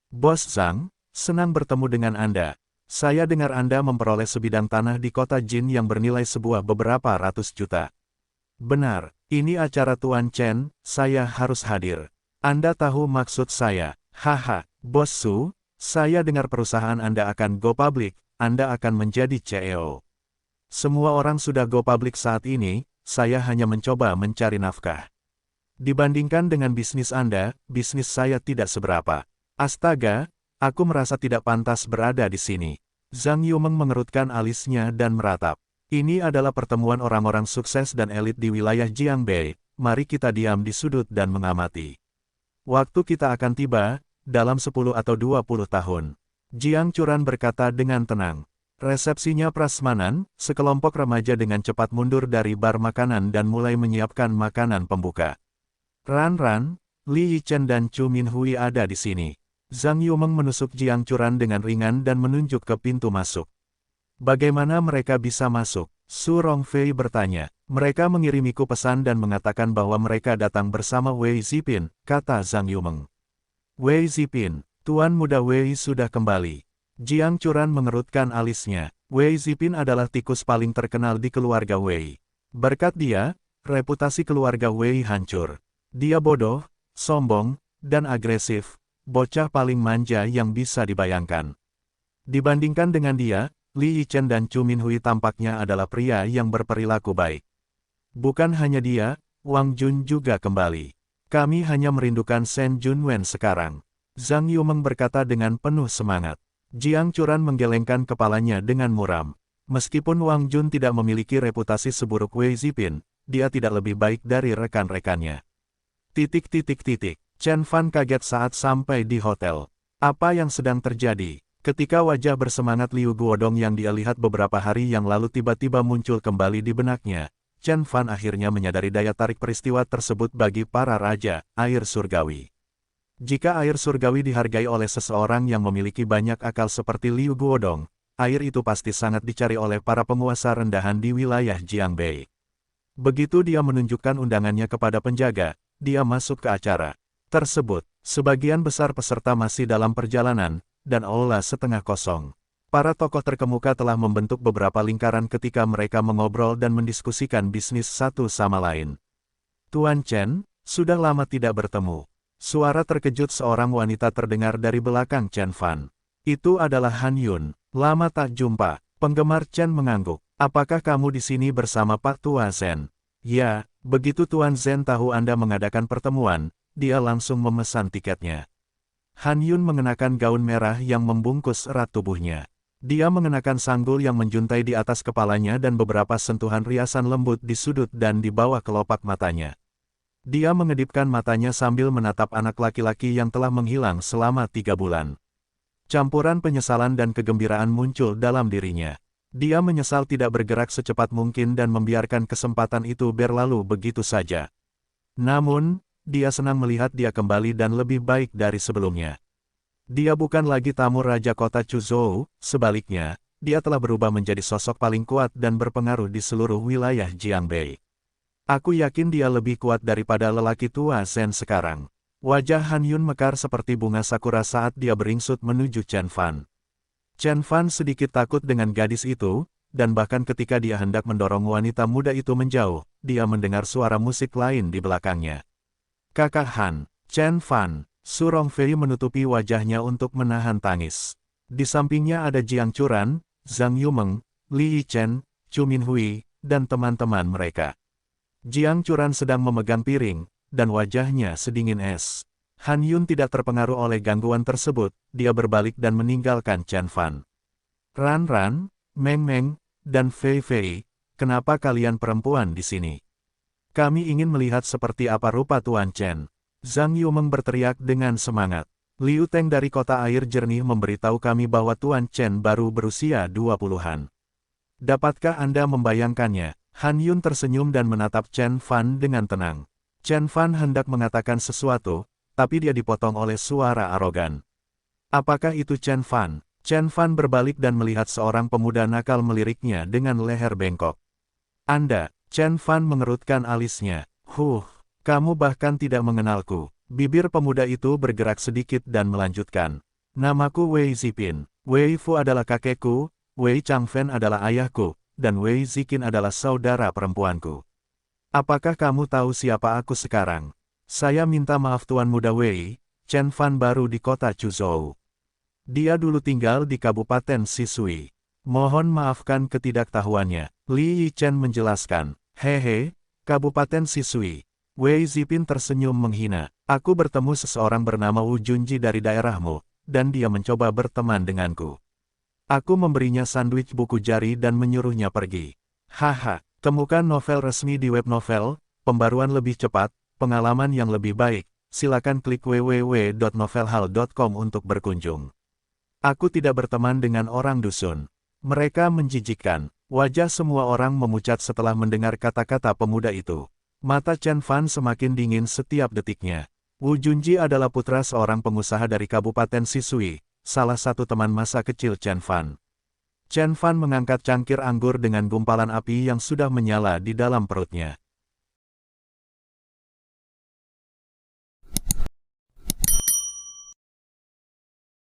Bos Zhang, senang bertemu dengan Anda. Saya dengar Anda memperoleh sebidang tanah di kota Jin yang bernilai beberapa ratus juta. Benar, ini acara Tuan Chen, saya harus hadir. Anda tahu maksud saya. Haha, Bos Su, saya dengar perusahaan Anda akan go public, Anda akan menjadi CEO. Semua orang sudah go public saat ini, saya hanya mencoba mencari nafkah. Dibandingkan dengan bisnis Anda, bisnis saya tidak seberapa. Astaga, aku merasa tidak pantas berada di sini. Zhang Yumeng mengerutkan alisnya dan meratap. Ini adalah pertemuan orang-orang sukses dan elit di wilayah Jiangbei, mari kita diam di sudut dan mengamati. Waktu kita akan tiba, dalam 10 atau 20 tahun. Jiang Churan berkata dengan tenang. Resepsinya prasmanan, sekelompok remaja dengan cepat mundur dari bar makanan dan mulai menyiapkan makanan pembuka. Ran, Li Yichen dan Chu Minhui ada di sini. Zhang Yumeng menusuk Jiang Churan dengan ringan dan menunjuk ke pintu masuk. Bagaimana mereka bisa masuk? Su Rongfei bertanya. Mereka mengirimiku pesan dan mengatakan bahwa mereka datang bersama Wei Zipin, kata Zhang Yumeng. Wei Zipin, Tuan Muda Wei sudah kembali. Jiang Churan mengerutkan alisnya. Wei Zipin adalah tikus paling terkenal di keluarga Wei. Berkat dia, reputasi keluarga Wei hancur. Dia bodoh, sombong, dan agresif, bocah paling manja yang bisa dibayangkan. Dibandingkan dengan dia, Li Yichen dan Chu Minhui tampaknya adalah pria yang berperilaku baik. Bukan hanya dia, Wang Jun juga kembali. Kami hanya merindukan Shen Junwen sekarang. Zhang Yumeng berkata dengan penuh semangat. Jiang Churan menggelengkan kepalanya dengan muram. Meskipun Wang Jun tidak memiliki reputasi seburuk Wei Zipin, dia tidak lebih baik dari rekan-rekannya. Chen Fan kaget saat sampai di hotel. Apa yang sedang terjadi? Ketika wajah bersemangat Liu Guodong yang dia lihat beberapa hari yang lalu tiba-tiba muncul kembali di benaknya, Chen Fan akhirnya menyadari daya tarik peristiwa tersebut bagi para raja, air surgawi. Jika air surgawi dihargai oleh seseorang yang memiliki banyak akal seperti Liu Guodong, air itu pasti sangat dicari oleh para penguasa rendahan di wilayah Jiangbei. Begitu dia menunjukkan undangannya kepada penjaga, dia masuk ke acara tersebut. Sebagian besar peserta masih dalam perjalanan, dan aula setengah kosong. Para tokoh terkemuka telah membentuk beberapa lingkaran ketika mereka mengobrol dan mendiskusikan bisnis satu sama lain. Tuan Chen, sudah lama tidak bertemu. Suara terkejut seorang wanita terdengar dari belakang Chen Fan. Itu adalah Han Yun. Lama tak jumpa. Penggemar Chen mengangguk. Apakah kamu di sini bersama Pak Tua Zhen? Ya, begitu Tuan Zhen tahu Anda mengadakan pertemuan, dia langsung memesan tiketnya. Han Yun mengenakan gaun merah yang membungkus erat tubuhnya. Dia mengenakan sanggul yang menjuntai di atas kepalanya dan beberapa sentuhan riasan lembut di sudut dan di bawah kelopak matanya. Dia mengedipkan matanya sambil menatap anak laki-laki yang telah menghilang selama 3 bulan. Campuran penyesalan dan kegembiraan muncul dalam dirinya. Dia menyesal tidak bergerak secepat mungkin dan membiarkan kesempatan itu berlalu begitu saja. Namun, dia senang melihat dia kembali dan lebih baik dari sebelumnya. Dia bukan lagi tamu Raja Kota Chuzhou, sebaliknya, dia telah berubah menjadi sosok paling kuat dan berpengaruh di seluruh wilayah Jiangbei. Aku yakin dia lebih kuat daripada lelaki tua Zhen sekarang. Wajah Han Yun mekar seperti bunga sakura saat dia beringsut menuju Chen Fan. Chen Fan sedikit takut dengan gadis itu, dan bahkan ketika dia hendak mendorong wanita muda itu menjauh, dia mendengar suara musik lain di belakangnya. Kakak Han, Chen Fan. Su Rongfei menutupi wajahnya untuk menahan tangis. Di sampingnya ada Jiang Churan, Zhang Yumeng, Li Yichen, Chu Minhui, dan teman-teman mereka. Jiang Churan sedang memegang piring, dan wajahnya sedingin es. Han Yun tidak terpengaruh oleh gangguan tersebut, dia berbalik dan meninggalkan Chen Fan. Ran, Meng Meng, dan Fei Fei, kenapa kalian perempuan di sini? Kami ingin melihat seperti apa rupa Tuan Chen. Zhang Yumeng berteriak dengan semangat. Liu Teng dari kota air jernih memberitahu kami bahwa Tuan Chen baru berusia 20-an. Dapatkah Anda membayangkannya? Han Yun tersenyum dan menatap Chen Fan dengan tenang. Chen Fan hendak mengatakan sesuatu, tapi dia dipotong oleh suara arogan. Apakah itu Chen Fan? Chen Fan berbalik dan melihat seorang pemuda nakal meliriknya dengan leher bengkok. Anda, Chen Fan mengerutkan alisnya. Kamu bahkan tidak mengenalku. Bibir pemuda itu bergerak sedikit dan melanjutkan. Namaku Wei Zipin. Wei Fu adalah kakekku, Wei Changfen adalah ayahku, dan Wei Ziqin adalah saudara perempuanku. Apakah kamu tahu siapa aku sekarang? Saya minta maaf Tuan Muda Wei, Chen Fan baru di kota Chuzhou. Dia dulu tinggal di Kabupaten Sisui. Mohon maafkan ketidaktahuannya. Li Yichen menjelaskan. Hehe, Kabupaten Sisui. Wei Zipin tersenyum menghina. Aku bertemu seseorang bernama Wu Junji dari daerahmu, dan dia mencoba berteman denganku. Aku memberinya sandwich buku jari dan menyuruhnya pergi. Haha, temukan novel resmi di web novel, pembaruan lebih cepat, pengalaman yang lebih baik, silakan klik www.novelhall.com untuk berkunjung. Aku tidak berteman dengan orang dusun. Mereka menjijikkan. Wajah semua orang memucat setelah mendengar kata-kata pemuda itu. Mata Chen Fan semakin dingin setiap detiknya. Wu Junji adalah putra seorang pengusaha dari Kabupaten Sisui, salah satu teman masa kecil Chen Fan. Chen Fan mengangkat cangkir anggur dengan gumpalan api yang sudah menyala di dalam perutnya.